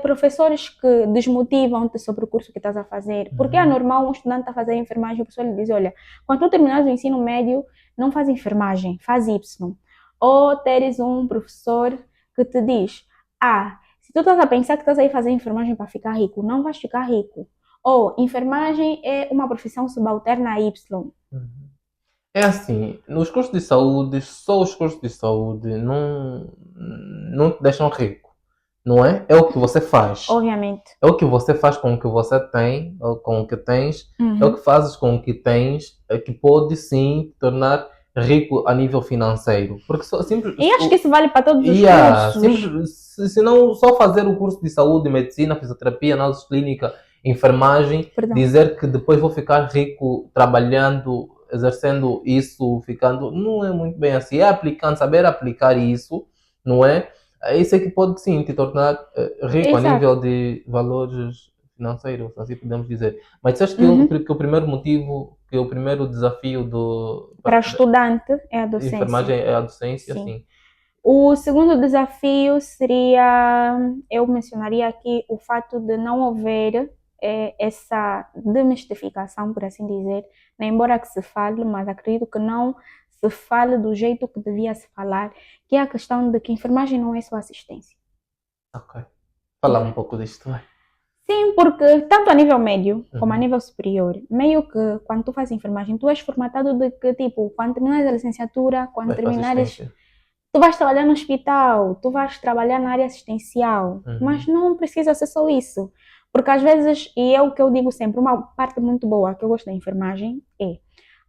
professores que desmotivam-te sobre o curso que estás a fazer, porque é Uhum. normal um estudante a fazer enfermagem, o professor lhe diz, olha, quando tu terminares o ensino médio, não faz enfermagem, faz Y. Ou teres um professor que te diz, se tu estás a pensar que estás aí fazer enfermagem para ficar rico, não vais ficar rico. Ou enfermagem é uma profissão subalterna a Y. Uhum. É assim, nos cursos de saúde, só os cursos de saúde não te deixam rico, não é? É o que você faz. Obviamente. É o que você faz com o que você tem, ou com o que tens, é o Uhum. que fazes com o que tens, é que pode sim te tornar rico a nível financeiro. Porque só, simples, E acho que isso vale para todos os cursos. simples, se não só fazer o curso de saúde, medicina, fisioterapia, análise clínica, enfermagem, Perdão. dizer que depois vou ficar rico trabalhando, exercendo isso, ficando, não é muito bem assim. É aplicando, saber aplicar isso, não é? Isso é que pode sim te tornar rico a Exato. nível de valores financeiros, assim podemos dizer. Mas acho Uhum. que o primeiro motivo, que o primeiro desafio Para estudante é a da docência. enfermagem é a docência, Sim. sim. O segundo desafio seria, eu mencionaria aqui o fato de não haver essa demistificação, por assim dizer, né? Embora que se fale, mas acredito que não se fale do jeito que devia se falar, que é a questão de que enfermagem não é só assistência. Ok. Falar um pouco disto, vai. Sim, porque tanto a nível médio como a Uhum. nível superior, meio que quando tu fazes enfermagem, tu és formatado de que, tipo, quando terminares a licenciatura, quando Vai para terminares, assistência. tu vais trabalhar no hospital, tu vais trabalhar na área assistencial, mas Uhum. não precisa ser só isso. Porque às vezes, e é o que eu digo sempre, uma parte muito boa que eu gosto da enfermagem é,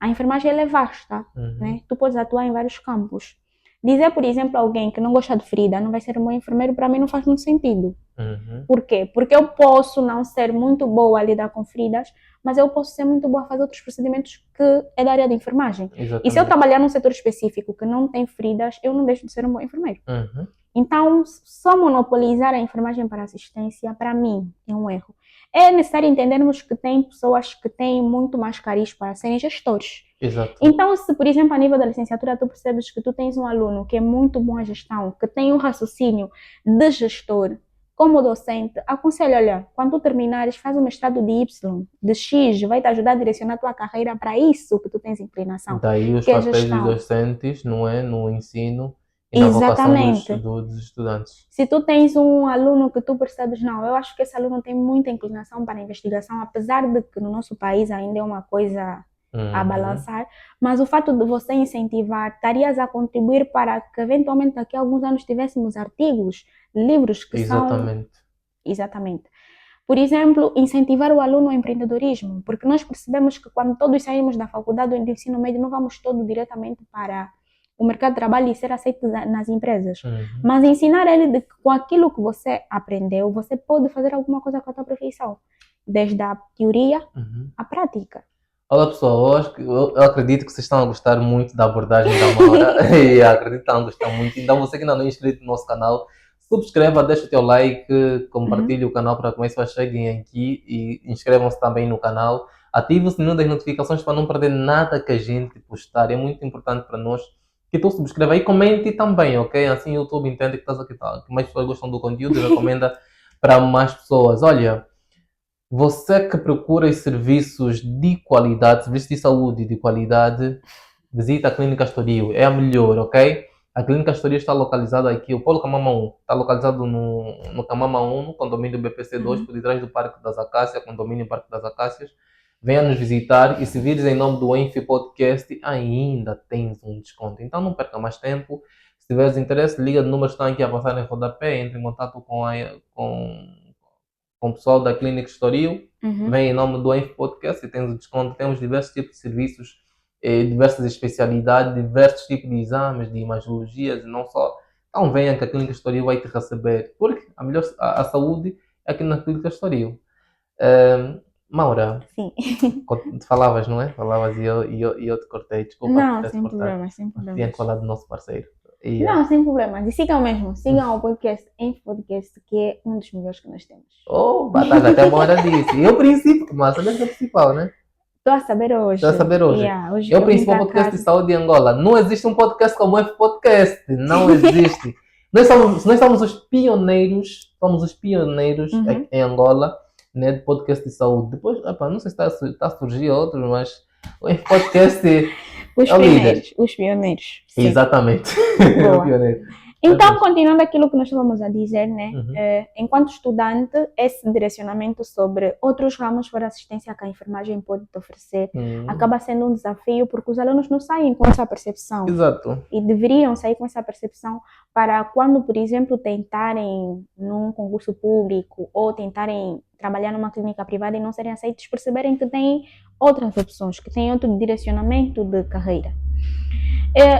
a enfermagem ela é vasta, Uhum. né? Tu podes atuar em vários campos. Dizer, por exemplo, a alguém que não gosta de ferida não vai ser um bom enfermeiro, para mim não faz muito sentido. Uhum. Por quê? Porque eu posso não ser muito boa a lidar com feridas, mas eu posso ser muito boa a fazer outros procedimentos que é da área de enfermagem. E se eu Exatamente. trabalhar num setor específico que não tem feridas, eu não deixo de ser um bom enfermeiro. Uhum. Então, só monopolizar a enfermagem para assistência, para mim, é um erro. É necessário entendermos que tem pessoas que têm muito mais carisma para serem gestores. Exato. Então, se, por exemplo, a nível da licenciatura, tu percebes que tu tens um aluno que é muito bom à gestão, que tem um raciocínio de gestor, como docente, aconselho, olha, quando tu terminares, faz um mestrado de Y, de X, vai te ajudar a direcionar a tua carreira para isso que tu tens inclinação, Daí os que é papéis dos gestão. docentes, não é? No ensino e na vocação Exatamente. dos estudantes. Se tu tens um aluno que tu percebes, não, eu acho que esse aluno tem muita inclinação para a investigação, apesar de que no nosso país ainda é uma coisa a Uhum. balançar, mas o fato de você incentivar, estarias a contribuir para que eventualmente daqui a alguns anos tivéssemos artigos, livros que são Exatamente. exatamente. Por exemplo, incentivar o aluno ao empreendedorismo, porque nós percebemos que quando todos saímos da faculdade ou do ensino médio, não vamos todos diretamente para o mercado de trabalho e ser aceitos nas empresas. Uhum. Mas ensinar ele de que com aquilo que você aprendeu, você pode fazer alguma coisa com a tua profissão, desde a teoria Uhum. à prática. Olá pessoal, eu acredito que vocês estão a gostar muito da abordagem da Maura e acredito que estão a gostar muito. Então você que ainda não é inscrito no nosso canal, subscreva, deixa o teu like, compartilhe o canal para que mais pessoas cheguem aqui e inscrevam-se também no canal. Ative o sininho das notificações para não perder nada que a gente postar. É muito importante para nós que tu subscreva e comente também, ok? Assim o YouTube entende que estás aqui, que mais pessoas gostam do conteúdo e recomenda para mais pessoas. Olha, você que procura serviços de qualidade, serviços de saúde de qualidade, visita a Clínica Estoril, é a melhor, ok? A Clínica Estoril está localizada aqui, o Polo Camama 1, está localizado no Camama 1, no condomínio BPC 2, por detrás do Parque das Acácias, condomínio Parque das Acácias. Venha nos visitar e se vires em nome do Enfi Podcast, ainda tens um desconto. Então não perca mais tempo. Se tiveres interesse, liga no número que estão aqui a passar em rodapé, entre em contato com o pessoal da Clínica Estoril. Vem em nome do Enfi Podcast e tens o desconto. Temos diversos tipos de serviços, diversas especialidades, diversos tipos de exames, de imagiologias, não só. Então venha que a Clínica Estoril vai te receber, porque a saúde é aqui na Clínica Estoril. Maura, Sim. falavas, não é? Falavas e eu te cortei, desculpa. Não, sem problemas, sem Tinha problemas. que falar do nosso parceiro. Não, sem problemas. E sigam mesmo, sigam o podcast Enfi Podcast, que é um dos melhores que nós temos. Oh, batata, até uma hora disse. E o princípio, mas é o principal, né? Estou a saber hoje. Estou a saber hoje. Yeah, hoje É o eu vim principal pra podcast casa. de saúde em Angola. Não existe um podcast como o F Podcast. Não existe. nós somos os pioneiros. Somos os pioneiros Uhum. em Angola, né, de podcast de saúde. Depois, não sei se está a surgir outros, mas o F Podcast Os é o líder. pioneiros. Os pioneiros. Sim. Exatamente. É o Boa. pioneiro. Então, continuando aquilo que nós estávamos a dizer, né? Uhum. Enquanto estudante, esse direcionamento sobre outros ramos para assistência que a enfermagem pode te oferecer acaba sendo um desafio porque os alunos não saem com essa percepção. Exato. E deveriam sair com essa percepção para quando, por exemplo, tentarem num concurso público ou tentarem trabalhar numa clínica privada e não serem aceitos, perceberem que têm outras opções, que têm outro direcionamento de carreira.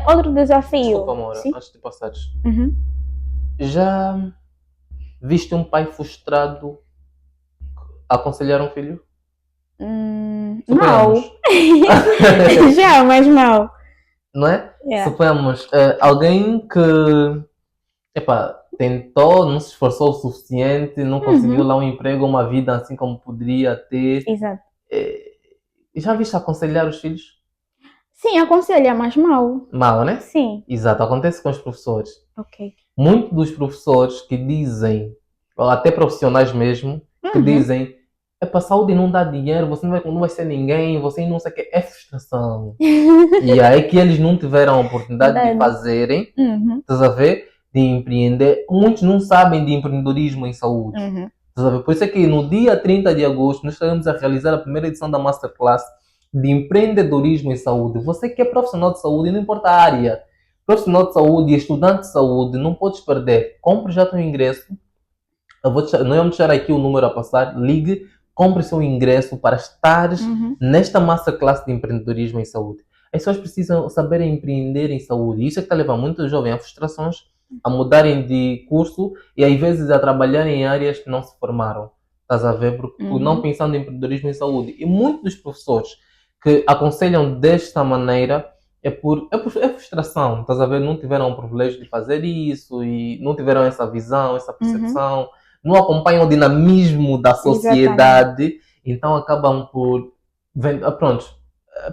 Outro desafio... Desculpa, Maura, Sim? antes de passares. Uhum. Já viste um pai frustrado aconselhar um filho? Mal. Suponhamos. Já, mas mal. Não é? Yeah. Suponhamos alguém que tentou, não se esforçou o suficiente, não conseguiu lá um emprego, uma vida assim como poderia ter. Exato. Já viste aconselhar os filhos? Sim, aconselha, mas mal. Mal, né? Sim. Exato, acontece com os professores. Ok. Muitos dos professores que dizem, ou até profissionais mesmo, que dizem: a saúde não dá dinheiro, você não vai ser ninguém, você não sei o que, é frustração. E aí que eles não tiveram a oportunidade de fazerem, estás a ver? De empreender. Muitos não sabem de empreendedorismo em saúde. Estás a ver? Por isso é que no dia 30 de agosto nós estaremos a realizar a primeira edição da Masterclass de empreendedorismo em saúde. Você que é profissional de saúde, não importa a área, profissional de saúde e estudante de saúde, não podes perder. Compre já teu ingresso. Nós vamos deixar aqui o número a passar. Ligue, compre seu ingresso para estar nesta masterclass de empreendedorismo em saúde. As pessoas precisam saber empreender em saúde. Isso é que está levando muitos jovens a frustrações, a mudarem de curso e às vezes a trabalharem em áreas que não se formaram. Estás a ver? Porque não pensando em empreendedorismo em saúde. E muitos dos professores que aconselham desta maneira é frustração, estás a ver? Não tiveram o privilégio de fazer isso e não tiveram essa visão, essa percepção, não acompanham o dinamismo da sociedade, então acabam por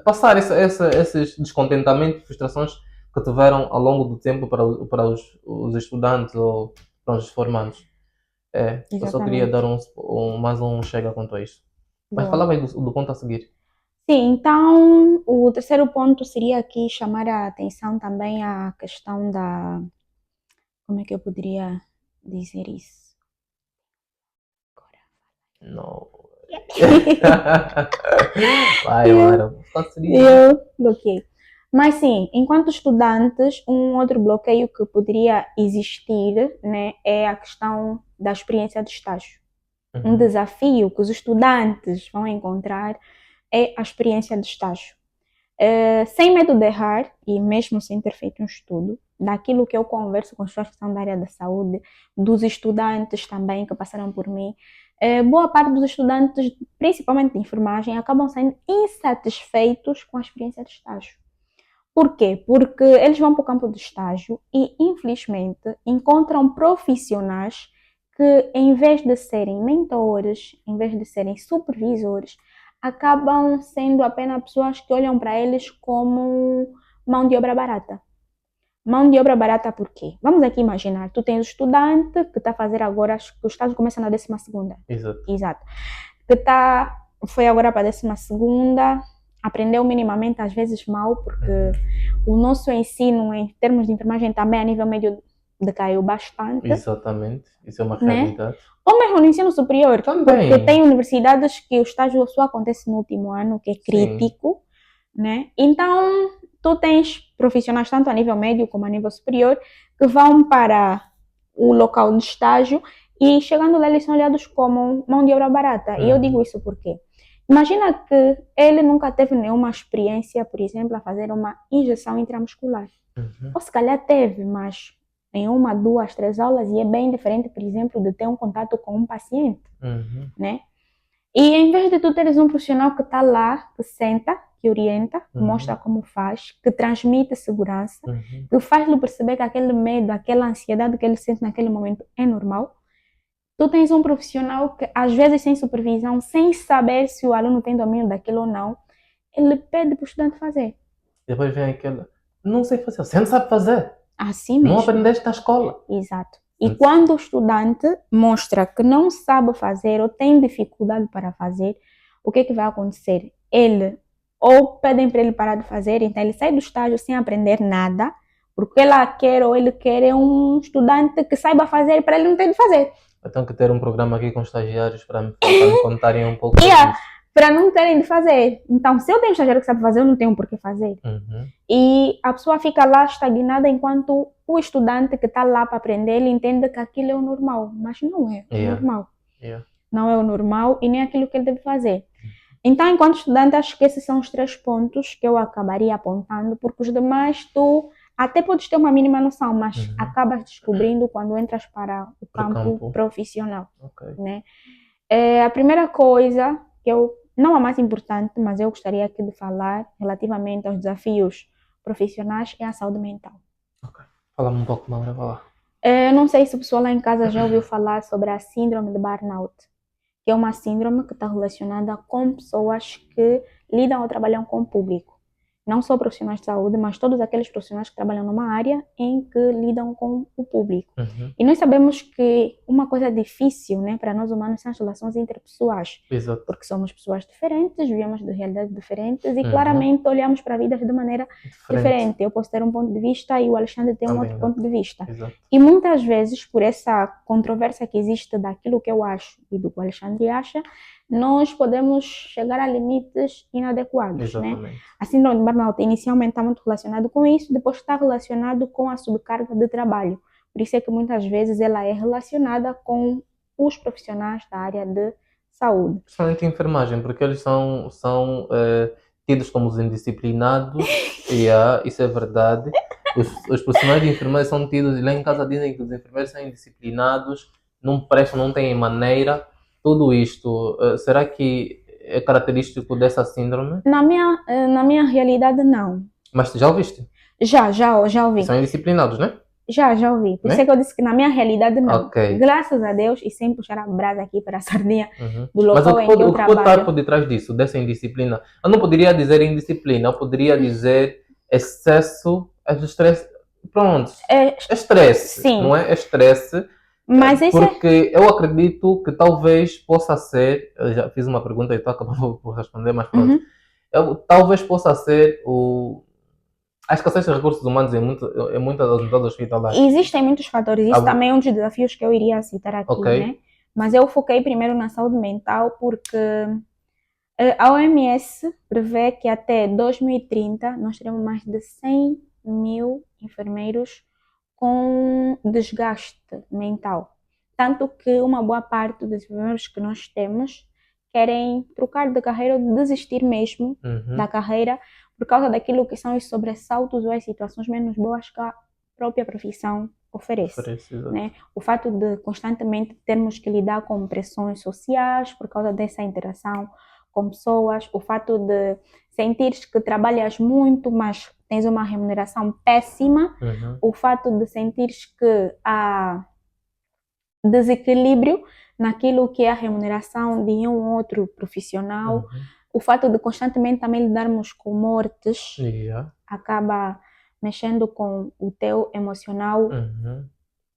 passar esses descontentamentos, frustrações que tiveram ao longo do tempo para os estudantes ou para os formandos. Eu só queria dar mais um chega quanto a isto. Mas falava aí do ponto a seguir. Sim, então o terceiro ponto seria aqui chamar a atenção também à questão da... Como é que eu poderia dizer isso? Não. Vai, Mara. Eu bloqueei. Mas sim, enquanto estudantes, um outro bloqueio que poderia existir, né, é a questão da experiência de estágio. Um desafio que os estudantes vão encontrar é a experiência de estágio. Sem medo de errar, e mesmo sem ter feito um estudo, daquilo que eu converso com as pessoas que são da área da saúde, dos estudantes também que passaram por mim, boa parte dos estudantes, principalmente de enfermagem, acabam sendo insatisfeitos com a experiência de estágio. Por quê? Porque eles vão para o campo de estágio e, infelizmente, encontram profissionais que, em vez de serem mentores, em vez de serem supervisores, acabam sendo apenas pessoas que olham para eles como mão de obra barata. Mão de obra barata por quê? Vamos aqui imaginar, tu tens um estudante que está a fazer agora, acho que o estágio começa na 12ª. Exato. Que foi agora para a 12ª, aprendeu minimamente, às vezes mal, porque o nosso ensino em termos de enfermagem também a nível médio decaiu bastante. Exatamente, isso é uma Né? realidade. Ou mesmo no ensino superior, Também. porque tem universidades que o estágio só acontece no último ano, que é crítico, né? Então, tu tens profissionais tanto a nível médio como a nível superior que vão para o local de estágio e chegando lá eles são olhados como mão de obra barata. E eu digo isso porque imagina que ele nunca teve nenhuma experiência, por exemplo, a fazer uma injeção intramuscular. Ou se calhar teve, mas em 1, 2, 3 aulas, e é bem diferente, por exemplo, de ter um contato com um paciente, né? E em vez de tu teres um profissional que está lá, que senta, que orienta, que mostra como faz, que transmite segurança, que faz-lhe perceber que aquele medo, aquela ansiedade que ele sente naquele momento é normal, tu tens um profissional que, às vezes, sem supervisão, sem saber se o aluno tem domínio daquilo ou não, ele pede para o estudante fazer. Depois vem aquela, não sei fazer, você não sabe fazer. Assim mesmo. Não aprendeste na escola. Exato. E quando o estudante mostra que não sabe fazer ou tem dificuldade para fazer, o que vai acontecer? Ele ou pedem para ele parar de fazer, então ele sai do estágio sem aprender nada, porque ela quer ou ele quer é um estudante que saiba fazer para ele não ter de fazer. Eu tenho que ter um programa aqui com estagiários para me contarem um pouco disso. Para não terem de fazer. Então, se eu tenho um estagiário que sabe fazer, eu não tenho por que fazer. E a pessoa fica lá estagnada enquanto o estudante que está lá para aprender, ele entende que aquilo é o normal. Mas não é o normal. Não é o normal e nem aquilo que ele deve fazer. Então, enquanto estudante, acho que esses são os 3 pontos que eu acabaria apontando, porque os demais tu até podes ter uma mínima noção, mas acabas descobrindo quando entras para o campo profissional. Né? A primeira coisa que não a mais importante, mas eu gostaria aqui de falar relativamente aos desafios profissionais é a saúde mental. Fala-me um pouco, Maura, vai lá. Não sei se o pessoal lá em casa já ouviu falar sobre a síndrome de burnout, que é uma síndrome que está relacionada com pessoas que lidam ou trabalham com o público. Não só profissionais de saúde, mas todos aqueles profissionais que trabalham numa área em que lidam com o público. E nós sabemos que uma coisa difícil, né, para nós humanos são as relações interpessoais. Exato. Porque somos pessoas diferentes, vivemos de realidades diferentes e claramente olhamos para a vida de maneira diferente. Eu posso ter um ponto de vista e o Alexandre tem um outro ponto de vista. Exato. E muitas vezes, por essa controvérsia que existe daquilo que eu acho e do que o Alexandre acha, nós podemos chegar a limites inadequados. Exatamente. Né? A síndrome de burnout inicialmente está muito relacionado com isso, depois está relacionado com a subcarga de trabalho. Por isso é que muitas vezes ela é relacionada com os profissionais da área de saúde. Principalmente enfermagem, porque eles são tidos como os indisciplinados, isso é verdade. Os profissionais de enfermagem são tidos, lá em casa dizem que os enfermeiros são indisciplinados, não prestam, não têm maneira. Tudo isto, será que é característico dessa síndrome? Na minha realidade, não. Mas já ouviste? Já ouvi. São indisciplinados, né? Já ouvi. Por isso é que eu disse que na minha realidade não. Okay. Graças a Deus, e sem puxar a brasa aqui para a sardinha do local em que eu trabalho. Mas o que pode estar por detrás disso, dessa indisciplina? Eu não poderia dizer indisciplina, eu poderia dizer excesso de estresse. Pronto, é estresse, sim. Não é? É estresse. Mas porque eu acredito que talvez possa ser, eu já fiz uma pergunta e estou acabando por responder, mas pronto. Talvez possa ser a escassez de recursos humanos em muitas das unidades hospitalares. Existem muitos fatores, isso também é um dos desafios que eu iria citar aqui, né? Mas eu foquei primeiro na saúde mental porque a OMS prevê que até 2030 nós teremos mais de 100 mil enfermeiros com desgaste mental. Tanto que uma boa parte dos enfermeiros que nós temos querem trocar de carreira ou desistir mesmo da carreira por causa daquilo que são os sobressaltos ou as situações menos boas que a própria profissão oferece. Né? O fato de constantemente termos que lidar com pressões sociais por causa dessa interação com pessoas, o fato de sentires que trabalhas muito, mas tens uma remuneração péssima, o fato de sentires que há desequilíbrio naquilo que é a remuneração de um ou outro profissional, o fato de constantemente também lidarmos com mortes, acaba mexendo com o teu emocional,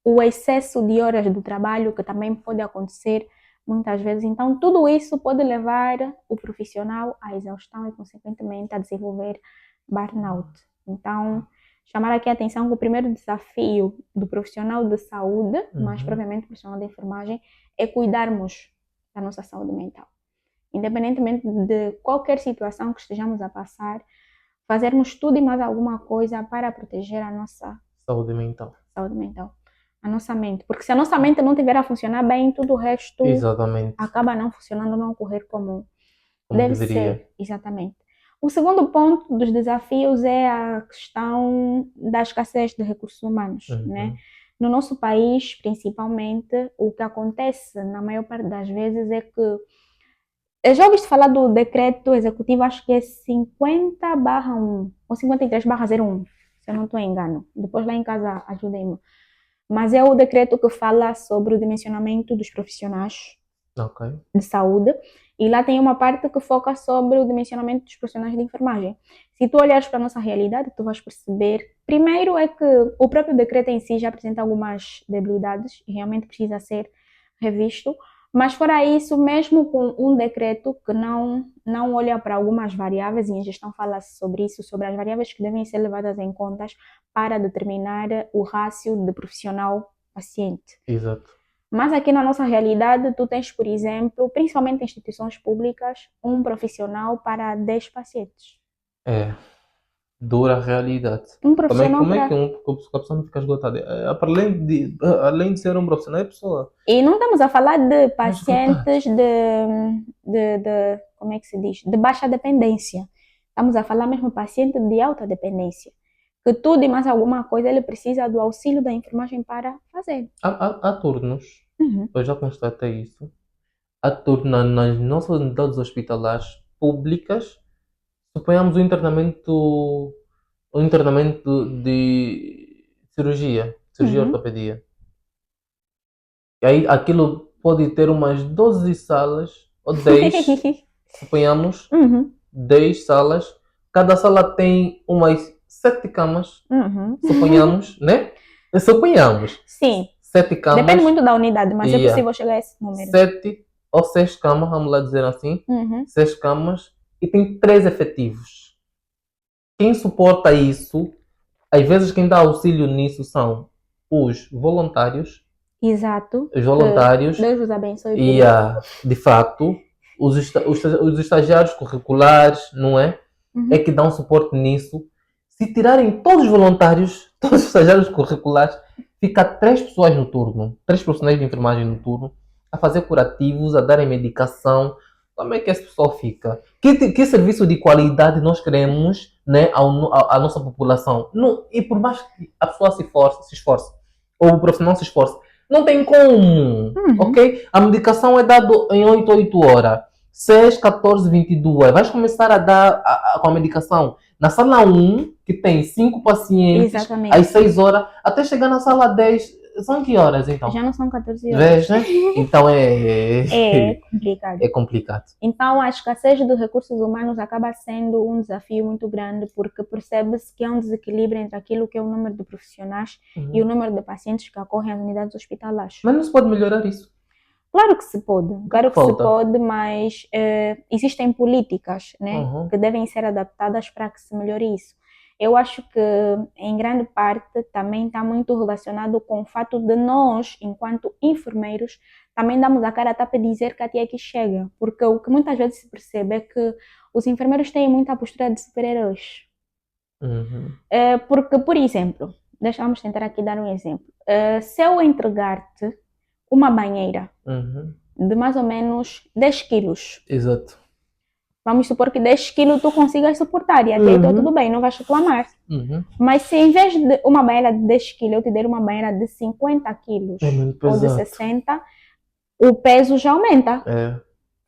o excesso de horas do trabalho que também pode acontecer muitas vezes. Então, tudo isso pode levar o profissional à exaustão e, consequentemente, a desenvolver burnout. Então, chamar aqui a atenção que o primeiro desafio do profissional de saúde, mais propriamente profissional de enfermagem, é cuidarmos da nossa saúde mental. Independentemente de qualquer situação que estejamos a passar, fazermos tudo e mais alguma coisa para proteger a nossa Saúde mental. a nossa mente. Porque se a nossa mente não estiver a funcionar bem, tudo o resto Exatamente. acaba não funcionando, não ocorrer como Como deve deveria. ser. Exatamente. O segundo ponto dos desafios é a questão da escassez de recursos humanos, né? No nosso país, principalmente, o que acontece na maior parte das vezes é que eu já ouviste falar do decreto executivo, acho que é 50/1 ou 53/01, se eu não estou engano. Depois lá em casa ajudem-me. Mas é o decreto que fala sobre o dimensionamento dos profissionais Ok. de saúde, e lá tem uma parte que foca sobre o dimensionamento dos profissionais de enfermagem. Se tu olhares para a nossa realidade, tu vais perceber, primeiro é que o próprio decreto em si já apresenta algumas debilidades e realmente precisa ser revisto, mas fora isso, mesmo com um decreto que não olha para algumas variáveis, e a gestão fala sobre isso, sobre as variáveis que devem ser levadas em conta para determinar o rácio de profissional-paciente. Exato. Mas aqui na nossa realidade, tu tens, por exemplo, principalmente em instituições públicas, um profissional para 10 pacientes. É. Dura realidade. Um Como é profissional que para... a pessoa não fica esgotada? Além de ser um profissional, é a pessoa. E não estamos a falar de Mas pacientes de como é que se diz? De baixa dependência. Estamos a falar mesmo de paciente de alta dependência. Que tudo e mais alguma coisa ele precisa do auxílio da enfermagem para fazer. Há turnos, eu já constatei isso. Há turnos nas nossas unidades hospitalares públicas, suponhamos um internamento de cirurgia ortopedia. E aí aquilo pode ter umas 12 salas, ou 10, suponhamos, 10 salas. Cada sala tem umas 7 camas, suponhamos, né? Suponhamos. Sim. 7 camas. Depende muito da unidade, mas é possível chegar a esse número. 7 ou 6 camas, vamos lá dizer assim. 6 camas e tem 3 efetivos. Quem suporta isso, às vezes quem dá auxílio nisso são os voluntários. Exato. Os voluntários. Deus os abençoe. E, de facto, os estagiários curriculares, não é? É que dão suporte nisso. Se tirarem todos os voluntários, todos os estagiários curriculares, fica 3 pessoas no turno, 3 profissionais de enfermagem no turno, a fazer curativos, a darem medicação. Como é que esse pessoal fica? Que serviço de qualidade nós queremos, né, à nossa população? Não, e por mais que a pessoa se esforce, ou o profissional se esforce, não tem como, ok? A medicação é dada em 8 horas. 6, 14, 22. Vais começar a dar com a medicação na sala 1, que tem 5 pacientes, exatamente, às 6 horas, até chegar na sala 10. São que horas, então? Já não são 14 horas. Veja, então é complicado. É complicado. Então, a escassez de recursos humanos acaba sendo um desafio muito grande, porque percebe-se que há um desequilíbrio entre aquilo que é o número de profissionais e o número de pacientes que acorrem às unidades hospitalares. Mas não se pode melhorar isso? Claro que se pode, se pode, mas existem políticas, né, que devem ser adaptadas para que se melhore isso. Eu acho que, em grande parte, também está muito relacionado com o fato de nós, enquanto enfermeiros, também damos a cara a tapa e dizer que até aqui chega. Porque o que muitas vezes se percebe é que os enfermeiros têm muita postura de super-heróis. Porque, por exemplo, vamos tentar aqui dar um exemplo. Se eu entregar-te uma banheira de mais ou menos 10 quilos. Exato. Vamos supor que 10 quilos tu consigas suportar e até aí tudo bem, não vais reclamar. Mas se em vez de uma banheira de 10 quilos eu te der uma banheira de 50 quilos ou de 60, o peso já aumenta.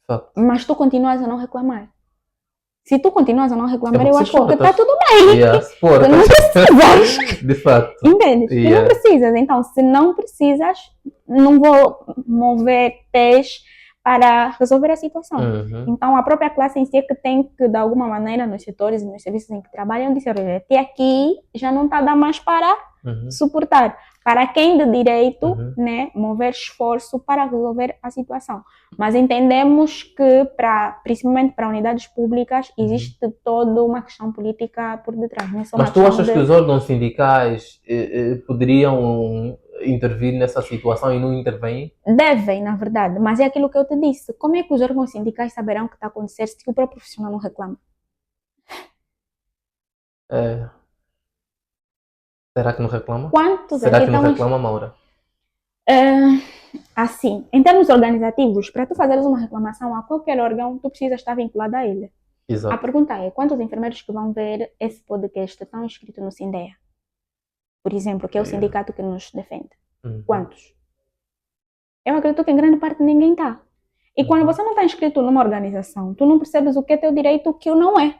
Fato. Mas tu continuas a não reclamar. Se tu continuas a não reclamar, eu acho que está tudo bem. Tu não precisas. De fato. Entendes? Tu não precisas. Então, se não precisas, não vou mover pés para resolver a situação. Então, a própria classe em si é que tem que, de alguma maneira, nos setores e nos serviços em que trabalham, dizer, olha, até aqui já não está a dar mais para suportar. Para quem de direito, Uhum. né, mover esforço para resolver a situação. Mas entendemos que, principalmente para unidades públicas, existe toda uma questão política por detrás. Não é só uma Mas tu questão achas que os órgãos sindicais poderiam intervir nessa situação e não intervêm? Devem, na verdade, mas é aquilo que eu te disse. Como é que os órgãos sindicais saberão o que está a acontecer se o próprio profissional não reclama? É. Será que não reclama? Quantos Será aqui que não estão... reclama, Maura? Assim, em termos organizativos, para tu fazeres uma reclamação a qualquer órgão, tu precisas estar vinculado a ele. A Exato. pergunta é, quantos enfermeiros que vão ver esse podcast estão inscritos no Sindeia? Por exemplo, que é o sindicato que nos defende. Quantos? Eu acredito que em grande parte ninguém está. E quando você não está inscrito numa organização, tu não percebes o que é teu direito e o que não é.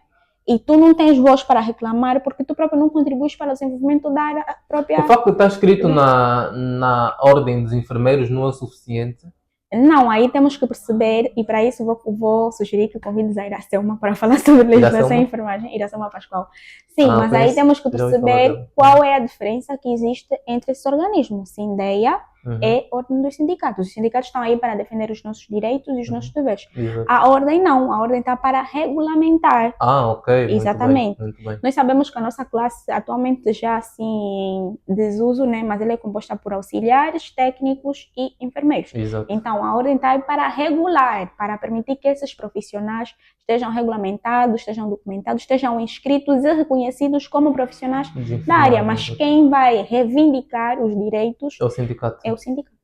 E tu não tens voz para reclamar porque tu próprio não contribuis para o desenvolvimento da área própria. O facto de estar escrito na ordem dos enfermeiros não é suficiente? Não, aí temos que perceber, e para isso vou sugerir que convides a Iracelma para falar sobre legislação e enfermagem, Iracelma Pascoal. Sim, mas aí temos que perceber qual é a diferença que existe entre esses organismos, Sindeia e Ordem dos Sindicatos. Os sindicatos estão aí para defender os nossos direitos e os nossos deveres. Exato. A Ordem não, a Ordem está para regulamentar. Ok. Exatamente. Muito bem. Nós sabemos que a nossa classe atualmente já assim em desuso, né? Mas ela é composta por auxiliares, técnicos e enfermeiros. Exato. Então a ordem está aí para regular, para permitir que esses profissionais estejam regulamentados, estejam documentados, estejam inscritos e reconhecidos como profissionais da área. Mas quem vai reivindicar os direitos é o sindicato. É o sindicato.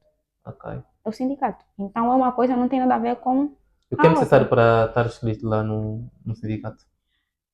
Ok. É o sindicato. Então é uma coisa que não tem nada a ver com o que é necessário para estar escrito lá no sindicato?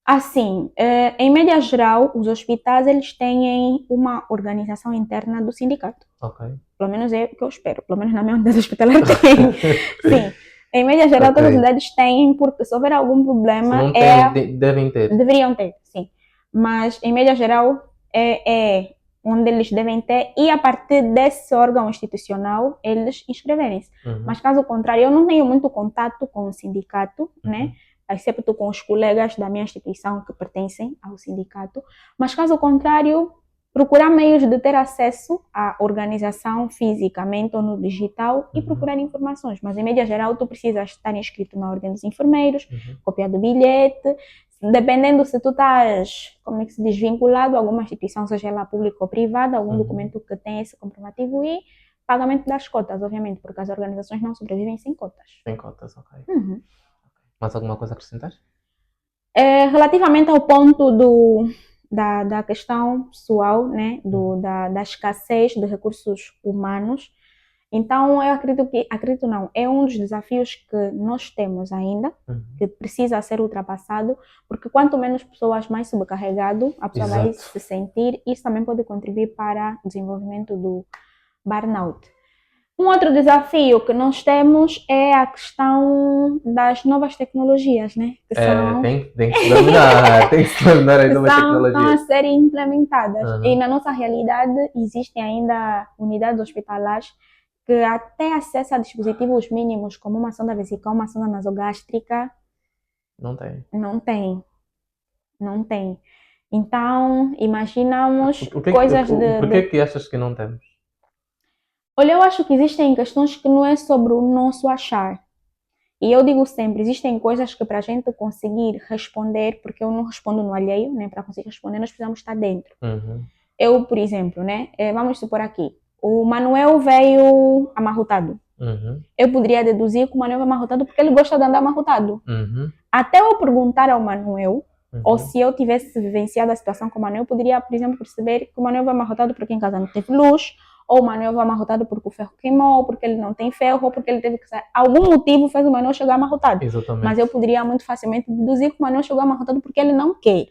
Assim, em média geral, os hospitais eles têm uma organização interna do sindicato. Ok. Pelo menos é o que eu espero. Pelo menos na minha unidade hospitalar tem. Sim. Em média geral, todas as unidades têm, porque se houver algum problema... Se não tem, devem ter. Deveriam ter, sim. Mas, em média geral, é onde eles devem ter, e a partir desse órgão institucional, eles inscreverem-se. Mas, caso contrário, eu não tenho muito contato com o sindicato, né? Exceto com os colegas da minha instituição que pertencem ao sindicato. Mas, caso contrário, procurar meios de ter acesso à organização fisicamente ou no digital e procurar informações. Mas, em média geral, tu precisas estar inscrito na Ordem dos Enfermeiros, copiar do bilhete, dependendo se tu estás, como é que se diz, vinculado a alguma instituição, seja ela pública ou privada, algum documento que tenha esse comprovativo e pagamento das cotas, obviamente, porque as organizações não sobrevivem sem cotas. Sem cotas, ok. Mais alguma coisa a acrescentar? Relativamente ao ponto da questão pessoal, né, da escassez de recursos humanos, então eu acredito não, é um dos desafios que nós temos ainda, que precisa ser ultrapassado, porque quanto menos pessoas, mais sobrecarregado a pessoa vai se sentir, isso também pode contribuir para o desenvolvimento do burnout. Um outro desafio que nós temos é a questão das novas tecnologias, né? Que são... tem que se dominar, tem que se dominar as novas tecnologias. Estão a serem implementadas. E na nossa realidade existem ainda unidades hospitalares que até acesso a dispositivos mínimos, como uma sonda vesical, uma sonda nasogástrica, não tem. Não tem. Então, imaginamos Por que achas que não temos? Olha, eu acho que existem questões que não é sobre o nosso achar. E eu digo sempre, existem coisas que para a gente conseguir responder, porque eu não respondo no alheio, né? Para conseguir responder, nós precisamos estar dentro. Eu, por exemplo, né? Vamos supor aqui, o Manuel veio amarrotado. Eu poderia deduzir que o Manuel é amarrotado porque ele gosta de andar amarrotado. Até eu perguntar ao Manuel, ou se eu tivesse vivenciado a situação com o Manuel, eu poderia, por exemplo, perceber que o Manuel vai amarrotado porque em casa não teve luz, ou o Manuel vai amarrotado porque o ferro queimou, ou porque ele não tem ferro, ou porque ele teve que sair. Algum motivo fez o Manuel chegar amarrotado. Exatamente. Mas eu poderia muito facilmente deduzir que o Manuel chegou amarrotado porque ele não quer.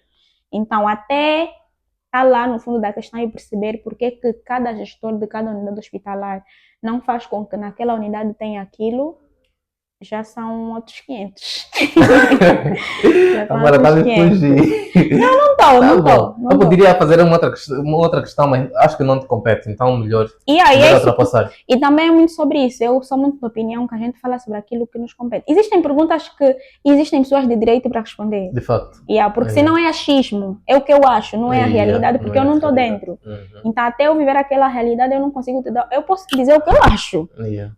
Então, até estar lá no fundo da questão e perceber por que cada gestor de cada unidade hospitalar não faz com que naquela unidade tenha aquilo, já são outros 500. Já são Agora está a outros me 500. fugir. Não Tá estou. bom. Eu poderia fazer uma outra questão, mas acho que não te compete, então melhor Melhor ultrapassar. E também é muito sobre isso. Eu sou muito da opinião que a gente fala sobre aquilo que nos compete. Existem perguntas que existem pessoas de direito para responder. De facto. Porque se não é achismo, é o que eu acho, não é a realidade, porque eu não estou dentro. Então, até eu viver aquela realidade, eu não consigo te dar. Eu posso te dizer o que eu acho.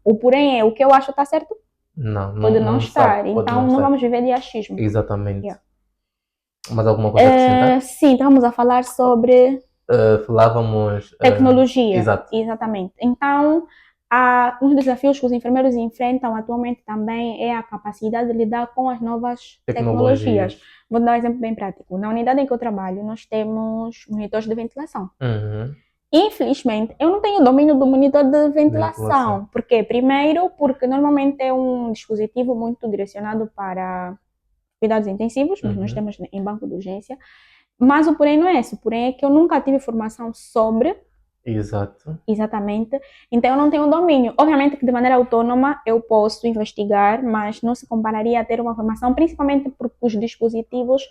O porém é o que eu acho está certo. Pode não estar. Então, não vamos viver de achismo. Exatamente. Mais alguma coisa a acrescentar? Sim, estamos a falar sobre falávamos tecnologia. Exato. Exatamente. Então, um dos desafios que os enfermeiros enfrentam atualmente também é a capacidade de lidar com as novas tecnologias. Vou dar um exemplo bem prático. Na unidade em que eu trabalho, nós temos monitores de ventilação. Infelizmente, eu não tenho domínio do monitor de ventilação. Por quê? Primeiro, porque normalmente é um dispositivo muito direcionado para cuidados intensivos, mas nós temos em banco de urgência. Mas o porém não é esse. O porém é que eu nunca tive formação sobre. Exato. Exatamente. Então eu não tenho domínio. Obviamente que de maneira autônoma eu posso investigar, mas não se compararia a ter uma formação, principalmente porque os dispositivos,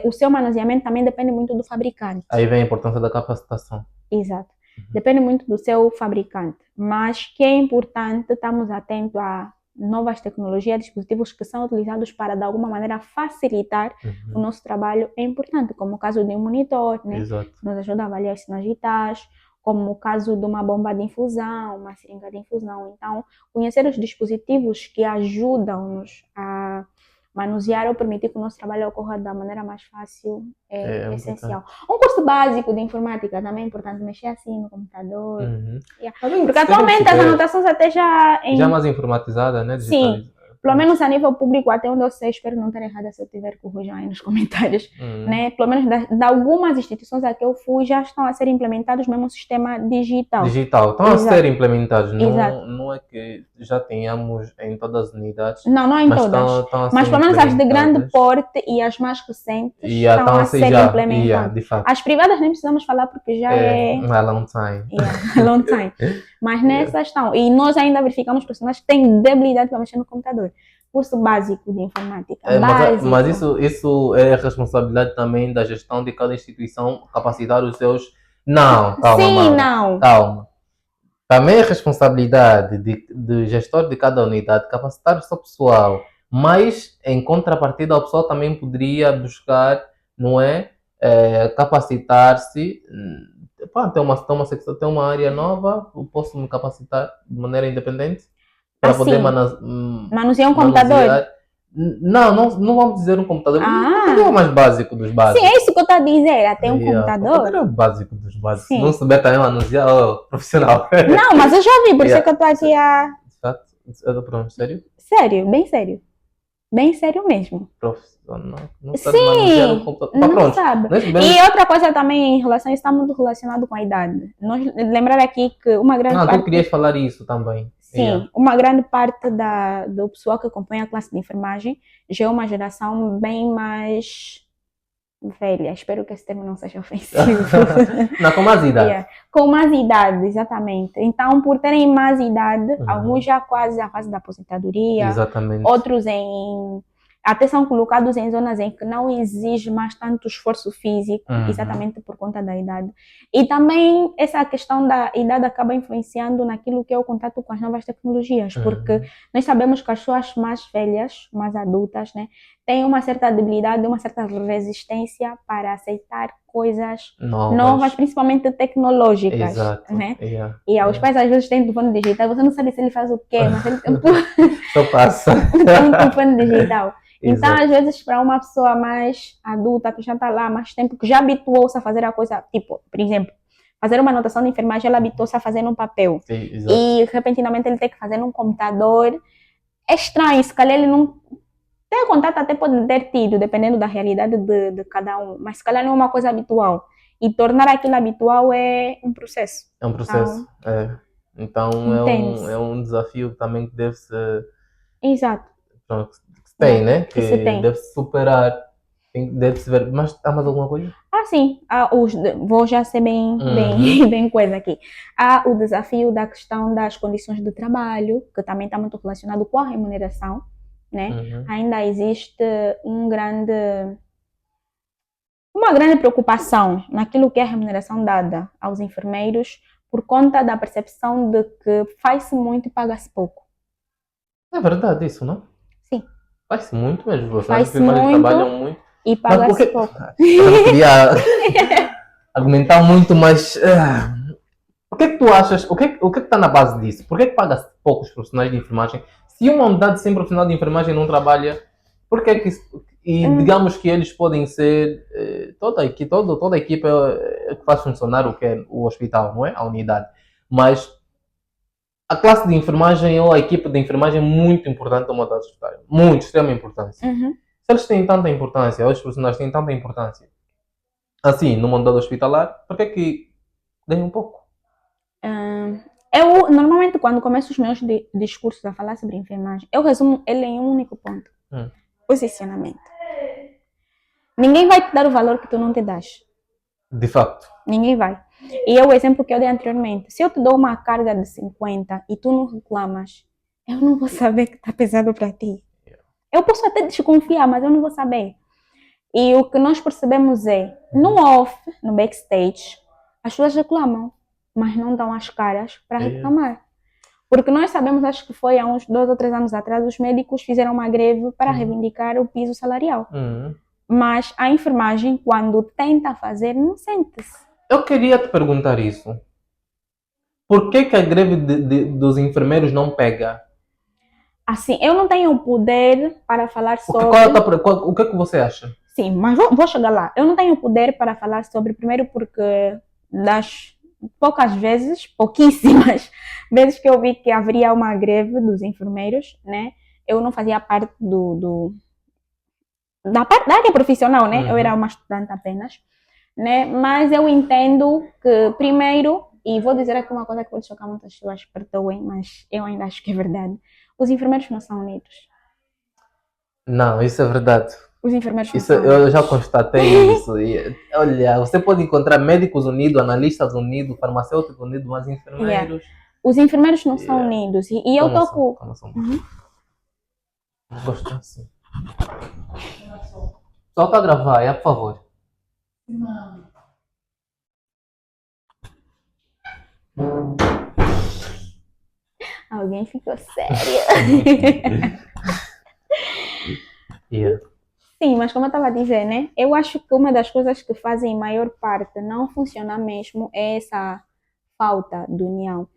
o seu manuseamento também depende muito do fabricante. Aí vem a importância da capacitação. Exato. Depende muito do seu fabricante. Mas que é importante estarmos atentos a novas tecnologias, dispositivos que são utilizados para, de alguma maneira, facilitar o nosso trabalho é importante, como o caso de um monitor, né? Exato. Nos ajuda a avaliar os sinais vitais, como o caso de uma bomba de infusão, uma seringa de infusão. Então, conhecer os dispositivos que ajudam-nos a manusear ou permitir que o nosso trabalho ocorra da maneira mais fácil é essencial. Um curso básico de informática também é importante, mexer assim no computador. Porque atualmente as anotações até já... Já mais informatizada, né? Sim. Pelo menos a nível público, até onde eu sei, espero não estar errada se eu tiver corrigir aí nos comentários, né? Pelo menos de algumas instituições a que eu fui, já estão a ser implementados mesmo um sistema digital. Estão a ser implementados, não é que já tenhamos em todas as unidades. Não em todas, mas pelo menos as de grande porte e as mais recentes estão a ser implementadas. De fato. As privadas nem precisamos falar porque já é... A long time. Long time. Mas nessas estão. E nós ainda verificamos personagens que têm debilidade para mexer no computador. Curso básico de informática. Mas isso é responsabilidade também da gestão de cada instituição capacitar os seus... Não, calma. Sim, não. Calma. Também é responsabilidade do gestor de cada unidade capacitar o seu pessoal. Mas, em contrapartida, a pessoa também poderia buscar, não é? Capacitar-se. Tem uma área nova, eu posso me capacitar de maneira independente para poder manusear um computador? Não vamos dizer um computador. Um computador é o mais básico dos básicos. Sim, é isso que eu estou a dizer, até um computador. O computador é o básico dos básicos. Sim. Não souber também manusear, profissional. Não, mas eu já vi, por isso é que eu estou aqui a... Pronto, sério? Sério, bem sério. Bem sério mesmo. Profissional. Não sabe manusear um computador. Não sabe. E outra coisa também em relação a isso, está muito relacionado com a idade. Nós lembrar aqui que uma grande parte... tu querias falar isso também. Sim, uma grande parte do pessoal que acompanha a classe de enfermagem já é uma geração bem mais velha. Espero que esse termo não seja ofensivo. Não, com mais idade. Com mais idade, exatamente. Então, por terem mais idade, alguns já quase à fase da aposentadoria. Exatamente. Outros até são colocados em zonas em que não exige mais tanto esforço físico, exatamente por conta da idade. E também essa questão da idade acaba influenciando naquilo que é o contato com as novas tecnologias, porque nós sabemos que as pessoas mais velhas, mais adultas, né, têm uma certa debilidade, uma certa resistência para aceitar coisas novas, principalmente tecnológicas. Exato. Né? E os pais às vezes têm telefone digital, você não sabe se ele faz o quê, mas ele só passa. Tem um telefone digital. Então, às vezes, para uma pessoa mais adulta, que já está lá há mais tempo, que já habituou-se a fazer a coisa, tipo, por exemplo, fazer uma anotação de enfermagem, ela habituou-se a fazer num papel. E, repentinamente, ele tem que fazer num computador. É estranho, se calhar ele não... Ter contato até pode ter tido, dependendo da realidade de cada um, mas se calhar não é uma coisa habitual. E tornar aquilo habitual é um processo. É um processo, Então, é um desafio também que deve-se... Exato. Tem, né? Que deve-se superar, deve-se ver. Mas há mais alguma coisa? sim, vou já ser bem coisa aqui. Há o desafio da questão das condições de trabalho, que também está muito relacionado com a remuneração, né? Ainda existe uma grande preocupação naquilo que é a remuneração dada aos enfermeiros por conta da percepção de que faz-se muito e paga-se pouco. É verdade isso, não? Sim. Faz-se muito mesmo. Os Faz-se enfermeiros muito trabalham muito. e paga-se pouco. Eu não queria argumentar muito, mas o que é que tu achas? O que é que está na base disso? Por que é que paga-se poucos profissionais de enfermagem? Se uma unidade sem profissional de enfermagem não trabalha, por que é que isso... E digamos que eles podem ser toda a equipa que faz funcionar o que é o hospital, não é? A unidade. Mas a classe de enfermagem ou a equipa de enfermagem é muito importante para uma unidade hospitalar. Muito, extrema importância. Se eles têm tanta importância, os profissionais têm tanta importância, assim, numa unidade hospitalar, por que é que ganham um pouco? Eu, normalmente, quando começo os meus discursos a falar sobre enfermagem, eu resumo ele em um único ponto. Posicionamento. Ninguém vai te dar o valor que tu não te das. De facto. Ninguém vai. E é o exemplo que eu dei anteriormente. Se eu te dou uma carga de 50 e tu não reclamas, eu não vou saber que está pesado para ti. Eu posso até desconfiar, mas eu não vou saber. E o que nós percebemos é, no off, no backstage, as pessoas reclamam, mas não dão as caras para reclamar. Porque nós sabemos, acho que foi há uns 2 ou 3 anos atrás, os médicos fizeram uma greve para reivindicar o piso salarial. Mas a enfermagem, quando tenta fazer, não sente-se. Eu queria te perguntar isso. Por que a greve dos enfermeiros não pega? Assim, eu não tenho o poder para falar sobre... O que é que você acha? Sim, mas vou chegar lá. Eu não tenho poder para falar sobre, primeiro porque das poucas vezes, pouquíssimas vezes que eu vi que haveria uma greve dos enfermeiros, né? Eu não fazia parte da área profissional, né? Eu era uma estudante apenas, né? Mas eu entendo que, primeiro, e vou dizer aqui uma coisa que pode chocar muitas pessoas, perdoem, mas eu ainda acho que é verdade. Os enfermeiros não são unidos. Não, isso é verdade. Os enfermeiros não Isso são eu unidos. já constatei isso. E, olha, você pode encontrar médicos unidos, analistas unidos, farmacêuticos unidos, mas enfermeiros... Os enfermeiros não são unidos. E eu toco... Não gosto assim. Só para gravar, por favor. Alguém ficou sério. Sim, mas como eu estava a dizer, né? Eu acho que uma das coisas que fazem maior parte não funcionar mesmo é essa falta de união.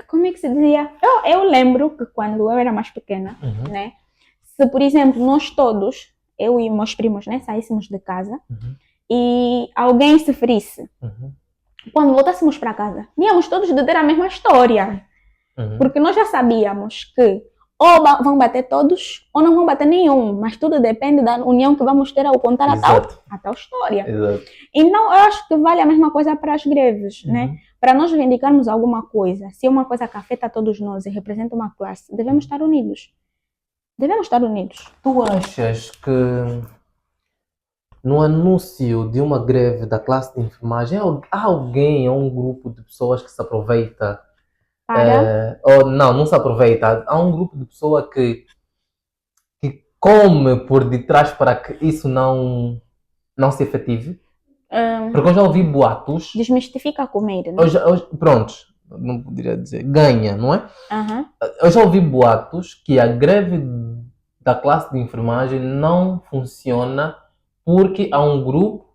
Como é que se dizia? Eu lembro que quando eu era mais pequena, né? Se, por exemplo, nós todos, eu e meus primos, né, saíssemos de casa e alguém se ferisse, quando voltássemos para casa, íamos todos dizer a mesma história. Porque nós já sabíamos que ou vão bater todos ou não vão bater nenhum, mas tudo depende da união que vamos ter ao contar a tal história. Exato. Então, eu acho que vale a mesma coisa para as greves, né? Para nós reivindicarmos alguma coisa, se é uma coisa que afeta a todos nós e representa uma classe, devemos estar unidos. Devemos estar unidos. Tu achas que no anúncio de uma greve da classe de enfermagem há alguém ou um grupo de pessoas que se aproveita? Ou não se aproveita. Há um grupo de pessoas que come por detrás para que isso não se efetive? Porque eu já ouvi boatos. Desmistifica a comer, né? Pronto, não poderia dizer. Ganha, não é? Eu já ouvi boatos que a greve da classe de enfermagem não funciona porque há um grupo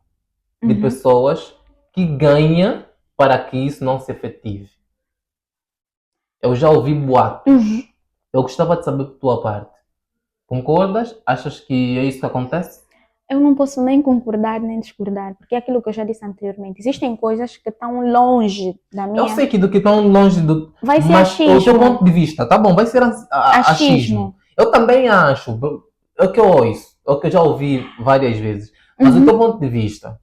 de pessoas que ganha para que isso não se efetive. Eu já ouvi boatos. Eu gostava de saber por tua parte. Concordas? Achas que é isso que acontece? Eu não posso nem concordar nem discordar, porque é aquilo que eu já disse anteriormente. Existem coisas que estão longe da minha... Eu sei que estão longe do... Vai ser mas achismo. o teu ponto de vista, tá bom, vai ser achismo. Eu também acho. É o que eu ouço. É o que eu já ouvi várias vezes. Mas o teu ponto de vista,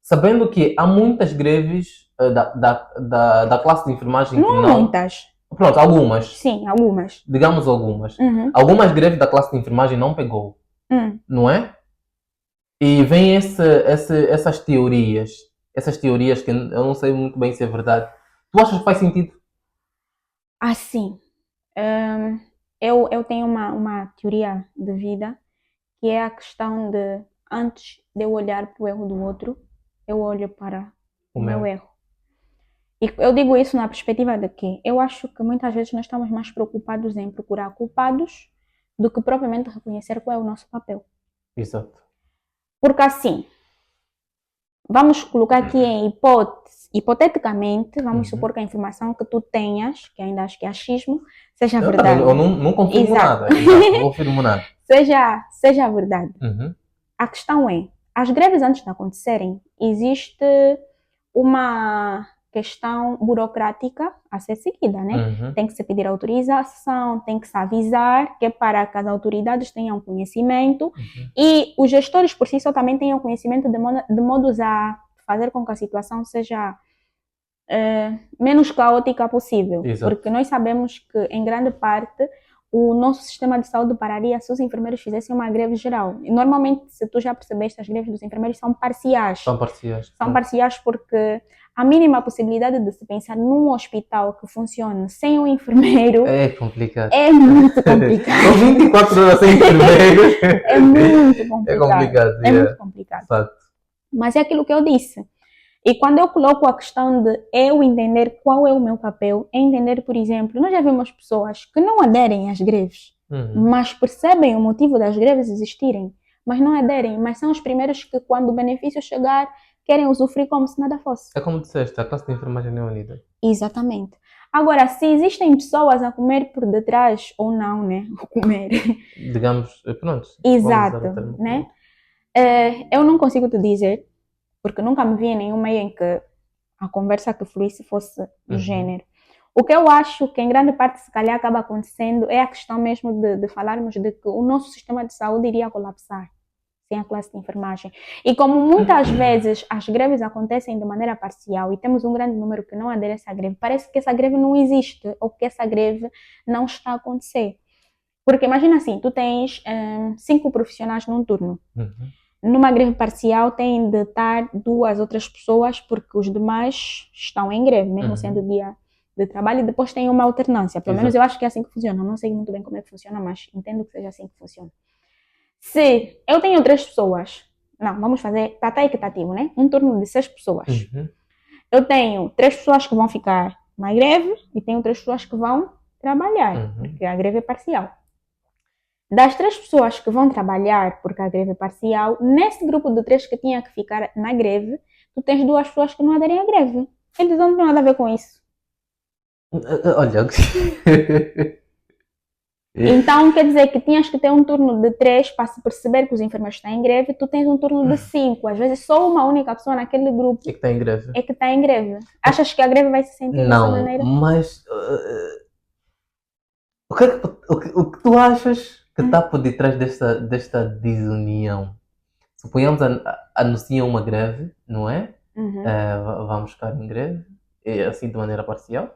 sabendo que há muitas greves da classe de enfermagem não que há muitas. Pronto, algumas. Sim, algumas. Digamos algumas. Algumas greves da classe de enfermagem não pegou. Não é? E vem essas teorias que eu não sei muito bem se é verdade. Tu achas que faz sentido? Assim, hum, eu tenho uma teoria de vida que é a questão de antes de eu olhar para o erro do outro, eu olho para O o meu meu. erro. E eu digo isso na perspectiva de que eu acho que muitas vezes nós estamos mais preocupados em procurar culpados do que propriamente reconhecer qual é o nosso papel. Exato. Porque assim, vamos colocar aqui em hipótese, hipoteticamente, vamos supor que a informação que tu tenhas, que ainda acho que é achismo, seja verdade. Eu não confirmo Exato. nada. Exato, não confirmo nada. Seja verdade. Uhum. A questão é, as greves antes de acontecerem, existe uma questão burocrática a ser seguida, né? Uhum. Tem que se pedir autorização, tem que se avisar, que é para que as autoridades tenham conhecimento Uhum. e os gestores por si só também tenham conhecimento de modos a fazer com que a situação seja menos caótica possível. Exato. Porque nós sabemos que, em grande parte, o nosso sistema de saúde pararia se os enfermeiros fizessem uma greve geral. E, normalmente, se tu já percebeste, as greves dos enfermeiros são parciais. São parciais. São parciais porque a mínima possibilidade de se pensar num hospital que funcione sem um enfermeiro É complicado. é muito complicado. São 24 horas sem enfermeiros. É muito complicado. É complicado. É muito complicado. Exato. Mas é aquilo que eu disse. E quando eu coloco a questão de eu entender qual é o meu papel, é entender, por exemplo, nós já vimos pessoas que não aderem às greves, mas percebem o motivo das greves existirem, mas não aderem, mas são os primeiros que, quando o benefício chegar, querem usufruir como se nada fosse. É como disseste, a classe de enfermagem não é unida. Exatamente. Agora, se existem pessoas a comer por detrás, ou não, né? O comer. Digamos, pronto. Exato, vamos usar o termo. né? Eu não consigo te dizer, porque nunca me vi em nenhum meio em que a conversa que fluísse fosse do gênero. O que eu acho que em grande parte se calhar acaba acontecendo é a questão mesmo de falarmos de que o nosso sistema de saúde iria colapsar sem a classe de enfermagem. E como muitas vezes as greves acontecem de maneira parcial e temos um grande número que não adere a essa greve, parece que essa greve não existe ou que essa greve não está a acontecer. Porque imagina assim, tu tens 5 profissionais num turno. Numa greve parcial tem de estar 2 outras pessoas porque os demais estão em greve, mesmo sendo dia de trabalho, e depois tem uma alternância. Pelo menos eu acho que é assim que funciona. Não sei muito bem como é que funciona, mas entendo que seja assim que funciona. Se eu tenho 3 pessoas, não, vamos fazer, está equitativo, né? Um turno de 6 pessoas. Eu tenho 3 pessoas que vão ficar na greve e tenho 3 pessoas que vão trabalhar, porque a greve é parcial. Das 3 pessoas que vão trabalhar porque a greve é parcial, nesse grupo de 3 que tinha que ficar na greve, tu tens 2 pessoas que não aderem à greve. Eles não têm nada a ver com isso. Olha. Então, quer dizer que tinhas que ter um turno de 3 para se perceber que os enfermeiros estão em greve, tu tens um turno de 5. Às vezes só uma única pessoa naquele grupo É que está em greve. é que está em greve. Achas que a greve vai se sentir dessa maneira? Não, mas o que tu achas que está por detrás desta desunião? Suponhamos anunciam uma greve, não é? Vamos ficar em greve, assim de maneira parcial.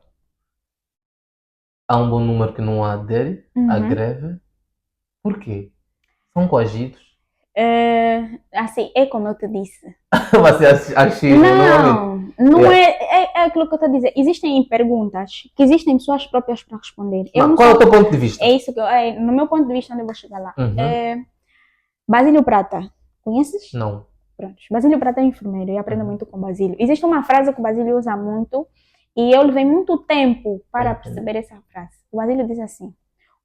Há um bom número que não adere à greve. Porquê? São coagidos? Assim, é como eu te disse. Você achismo, Não é aquilo que eu estou a dizer. Existem perguntas que existem pessoas próprias para responder. Qual é o teu ponto de vista? É isso que no meu ponto de vista, onde eu vou chegar lá. Basílio Prata, conheces? Não. Pronto. Basílio Prata é enfermeiro e aprendo muito com Basílio. Existe uma frase que o Basílio usa muito e eu levei muito tempo para perceber essa frase. O Basílio diz assim: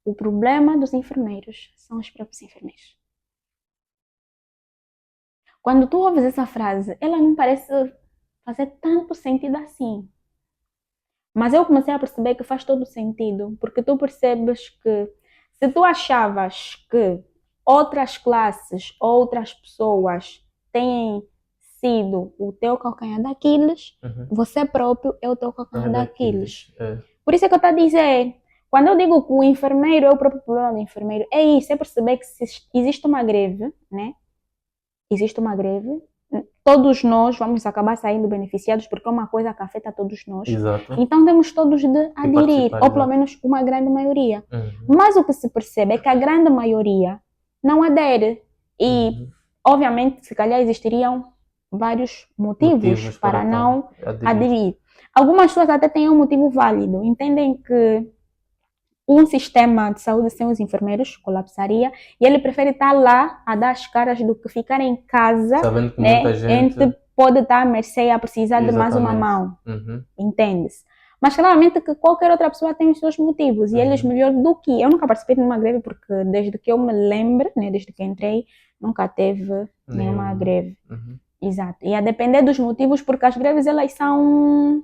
o problema dos enfermeiros são os próprios enfermeiros. Quando tu ouves essa frase, ela não parece fazer tanto sentido assim. Mas eu comecei a perceber que faz todo sentido, porque tu percebes que se tu achavas que outras classes, outras pessoas têm sido o teu calcanhar de Aquiles, você próprio é o teu calcanhar de Aquiles. Por isso é que eu estou a dizer, quando eu digo que o enfermeiro é o próprio problema do enfermeiro, é isso, é perceber que se existe uma greve, né? Existe uma greve, todos nós vamos acabar saindo beneficiados porque é uma coisa que afeta todos nós. Exato. Então temos todos de aderir, ou pelo menos uma grande maioria. Mas o que se percebe é que a grande maioria não adere. E obviamente, se calhar existiriam vários motivos para não aderir. Algumas pessoas até têm um motivo válido, entendem que um sistema de saúde sem os enfermeiros colapsaria e ele prefere estar lá a dar as caras do que ficar em casa, sabendo que né? muita gente Pode estar à mercê a precisar de mais uma mão, entende-se? Mas claramente que qualquer outra pessoa tem os seus motivos e eles melhor do que eu. Nunca participei de uma greve porque desde que eu me lembro, né, desde que entrei, nunca teve nenhuma greve. Exato. E a depender dos motivos, porque as greves elas são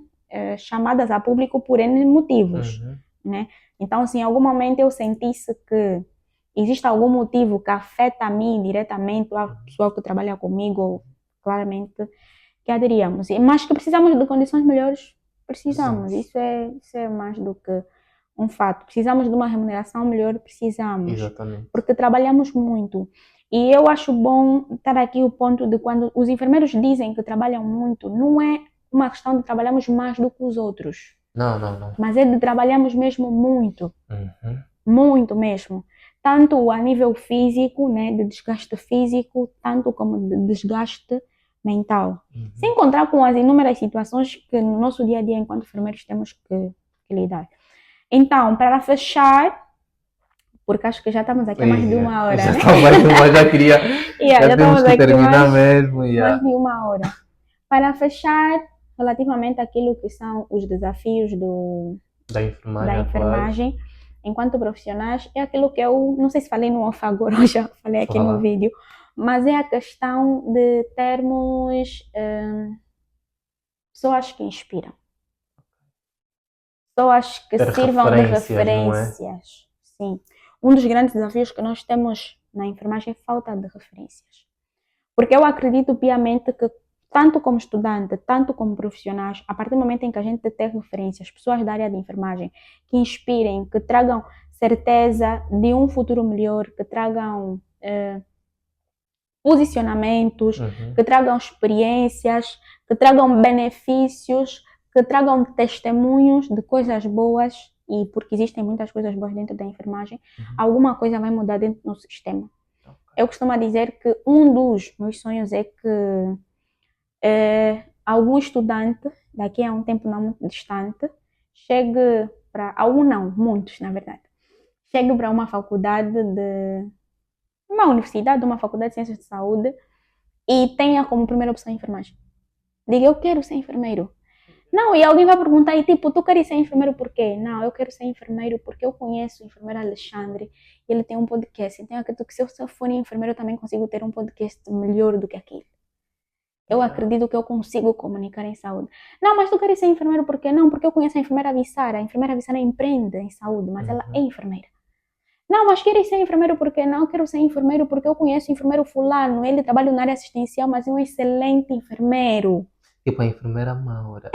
chamadas a público por N motivos, né? Então, se em algum momento eu sentisse que existe algum motivo que afeta a mim diretamente, a pessoa que trabalha comigo, claramente que aderíamos. Mas que precisamos de condições melhores, precisamos. Isso é mais do que um fato. Precisamos de uma remuneração melhor, precisamos. Exatamente. Porque trabalhamos muito. E eu acho bom estar aqui o ponto de quando os enfermeiros dizem que trabalham muito, não é uma questão de trabalharmos mais do que os outros. Não. Mas é de trabalharmos mesmo muito. Muito mesmo. Tanto a nível físico, né, de desgaste físico, tanto como de desgaste mental. Sem contar com as inúmeras situações que no nosso dia a dia, enquanto enfermeiros, temos que lidar. Então, para fechar, porque acho que já estamos aqui há mais de uma hora, já né? Estamos mais de uma, já queria. Já temos que terminar mesmo. Mais de uma hora. Para fechar, relativamente àquilo que são os desafios da enfermagem enquanto profissionais, é aquilo que eu, não sei se falei no off agora ou já falei aqui no vídeo, mas é a questão de termos pessoas que inspiram. Pessoas que sirvam de referências. Sim. Um dos grandes desafios que nós temos na enfermagem é a falta de referências. Porque eu acredito piamente que tanto como estudante, tanto como profissionais, a partir do momento em que a gente tem referências, pessoas da área de enfermagem que inspirem, que tragam certeza de um futuro melhor, que tragam posicionamentos, que tragam experiências, que tragam benefícios, que tragam testemunhos de coisas boas, e porque existem muitas coisas boas dentro da enfermagem, alguma coisa vai mudar dentro do nosso sistema. Eu costumo dizer que um dos meus sonhos é que algum estudante, daqui a um tempo não muito distante, chegue para, muitos na verdade, chegue para uma faculdade uma universidade, uma faculdade de ciências de saúde e tenha como primeira opção a enfermagem. Diga, eu quero ser enfermeiro. Não, e alguém vai perguntar, e tipo, tu queres ser enfermeiro por quê? Não, eu quero ser enfermeiro porque eu conheço o enfermeiro Alexandre e ele tem um podcast. Então eu acredito que se eu for enfermeiro eu também consigo ter um podcast melhor do que aquele. Eu acredito que eu consigo comunicar em saúde. Não, mas tu queres ser enfermeiro por quê? Não, porque eu conheço a enfermeira Vissara. A enfermeira Vissara empreende em saúde, mas ela é enfermeira. Não, mas queres ser enfermeiro por quê? Não, eu quero ser enfermeiro porque eu conheço o enfermeiro fulano. Ele trabalha na área assistencial, mas é um excelente enfermeiro. Tipo a enfermeira Maura.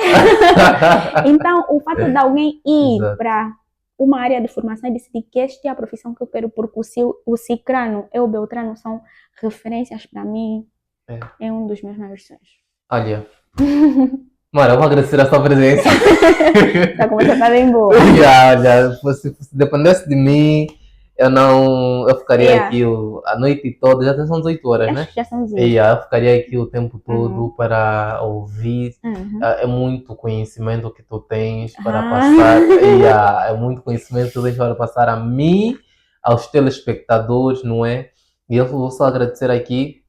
Então, o fato de alguém ir para uma área de formação e decidir que esta é a profissão que eu quero, porque o Cicrano e o Beltrano são referências para mim, é um dos meus maiores sonhos. Olha, Mara, eu vou agradecer a sua presença. A conversa está bem boa. Olha, se dependesse de mim, eu ficaria aqui a noite toda, já são 18 horas, né? Já são 18. Eu ficaria aqui o tempo todo para ouvir. É muito conhecimento que tu tens para passar. É muito conhecimento que tu tens para passar a mim, aos telespectadores, não é? E eu vou só agradecer aqui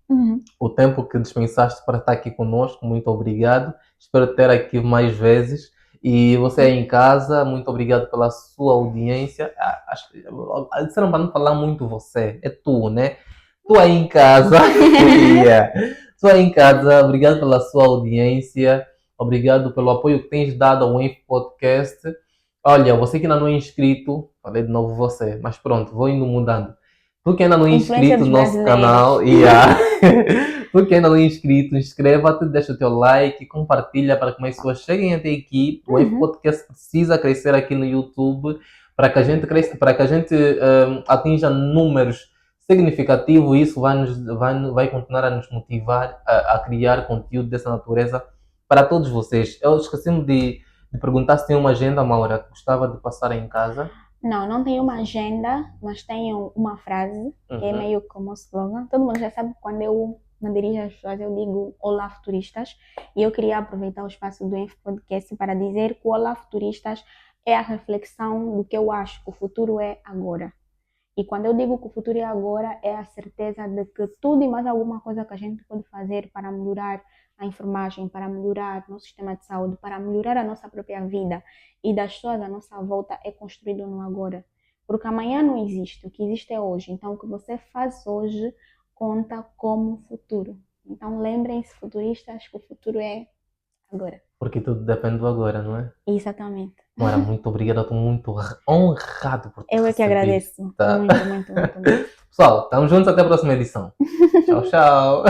o tempo que dispensaste para estar aqui conosco. Muito obrigado. Espero ter aqui mais vezes. E você aí em casa, muito obrigado pela sua audiência. Disseram para não falar muito você, é tu, né? Tu aí em casa. Tu aí em casa, obrigado pela sua audiência. Obrigado pelo apoio que tens dado ao Enf Podcast. Olha, você que ainda não é inscrito, falei de novo você, mas pronto, vou indo mudando. Tu que ainda não é inscrito no nosso canal, tu que ainda não é inscrito, inscreva-te, deixa o teu like, compartilha para que mais pessoas cheguem até aqui. O Enf Podcast precisa crescer aqui no YouTube para que a gente cresça, para que a gente atinja números significativos. Isso vai continuar a nos motivar a criar conteúdo dessa natureza para todos vocês. Eu esqueci-me de perguntar se tem uma agenda, Maura, que gostava de passar em casa. Não tenho uma agenda, mas tenho uma frase que é meio como slogan. Todo mundo já sabe que quando eu me dirijo às pessoas, eu digo olá futuristas, e eu queria aproveitar o espaço do Info Podcast para dizer que o olá futuristas é a reflexão do que eu acho que o futuro é agora. E quando eu digo que o futuro é agora, é a certeza de que tudo e mais alguma coisa que a gente pode fazer para melhorar a enfermagem, para melhorar o nosso sistema de saúde, para melhorar a nossa própria vida e das pessoas à nossa volta é construído no agora. Porque amanhã não existe, o que existe é hoje. Então, o que você faz hoje conta como futuro. Então, lembrem-se, futuristas, que o futuro é agora. Porque tudo depende do agora, não é? Exatamente. Mara, muito obrigado, estou muito honrado por te Eu é que receber. agradeço. Tá. Muito. Pessoal, estamos juntos até a próxima edição. Tchau, tchau.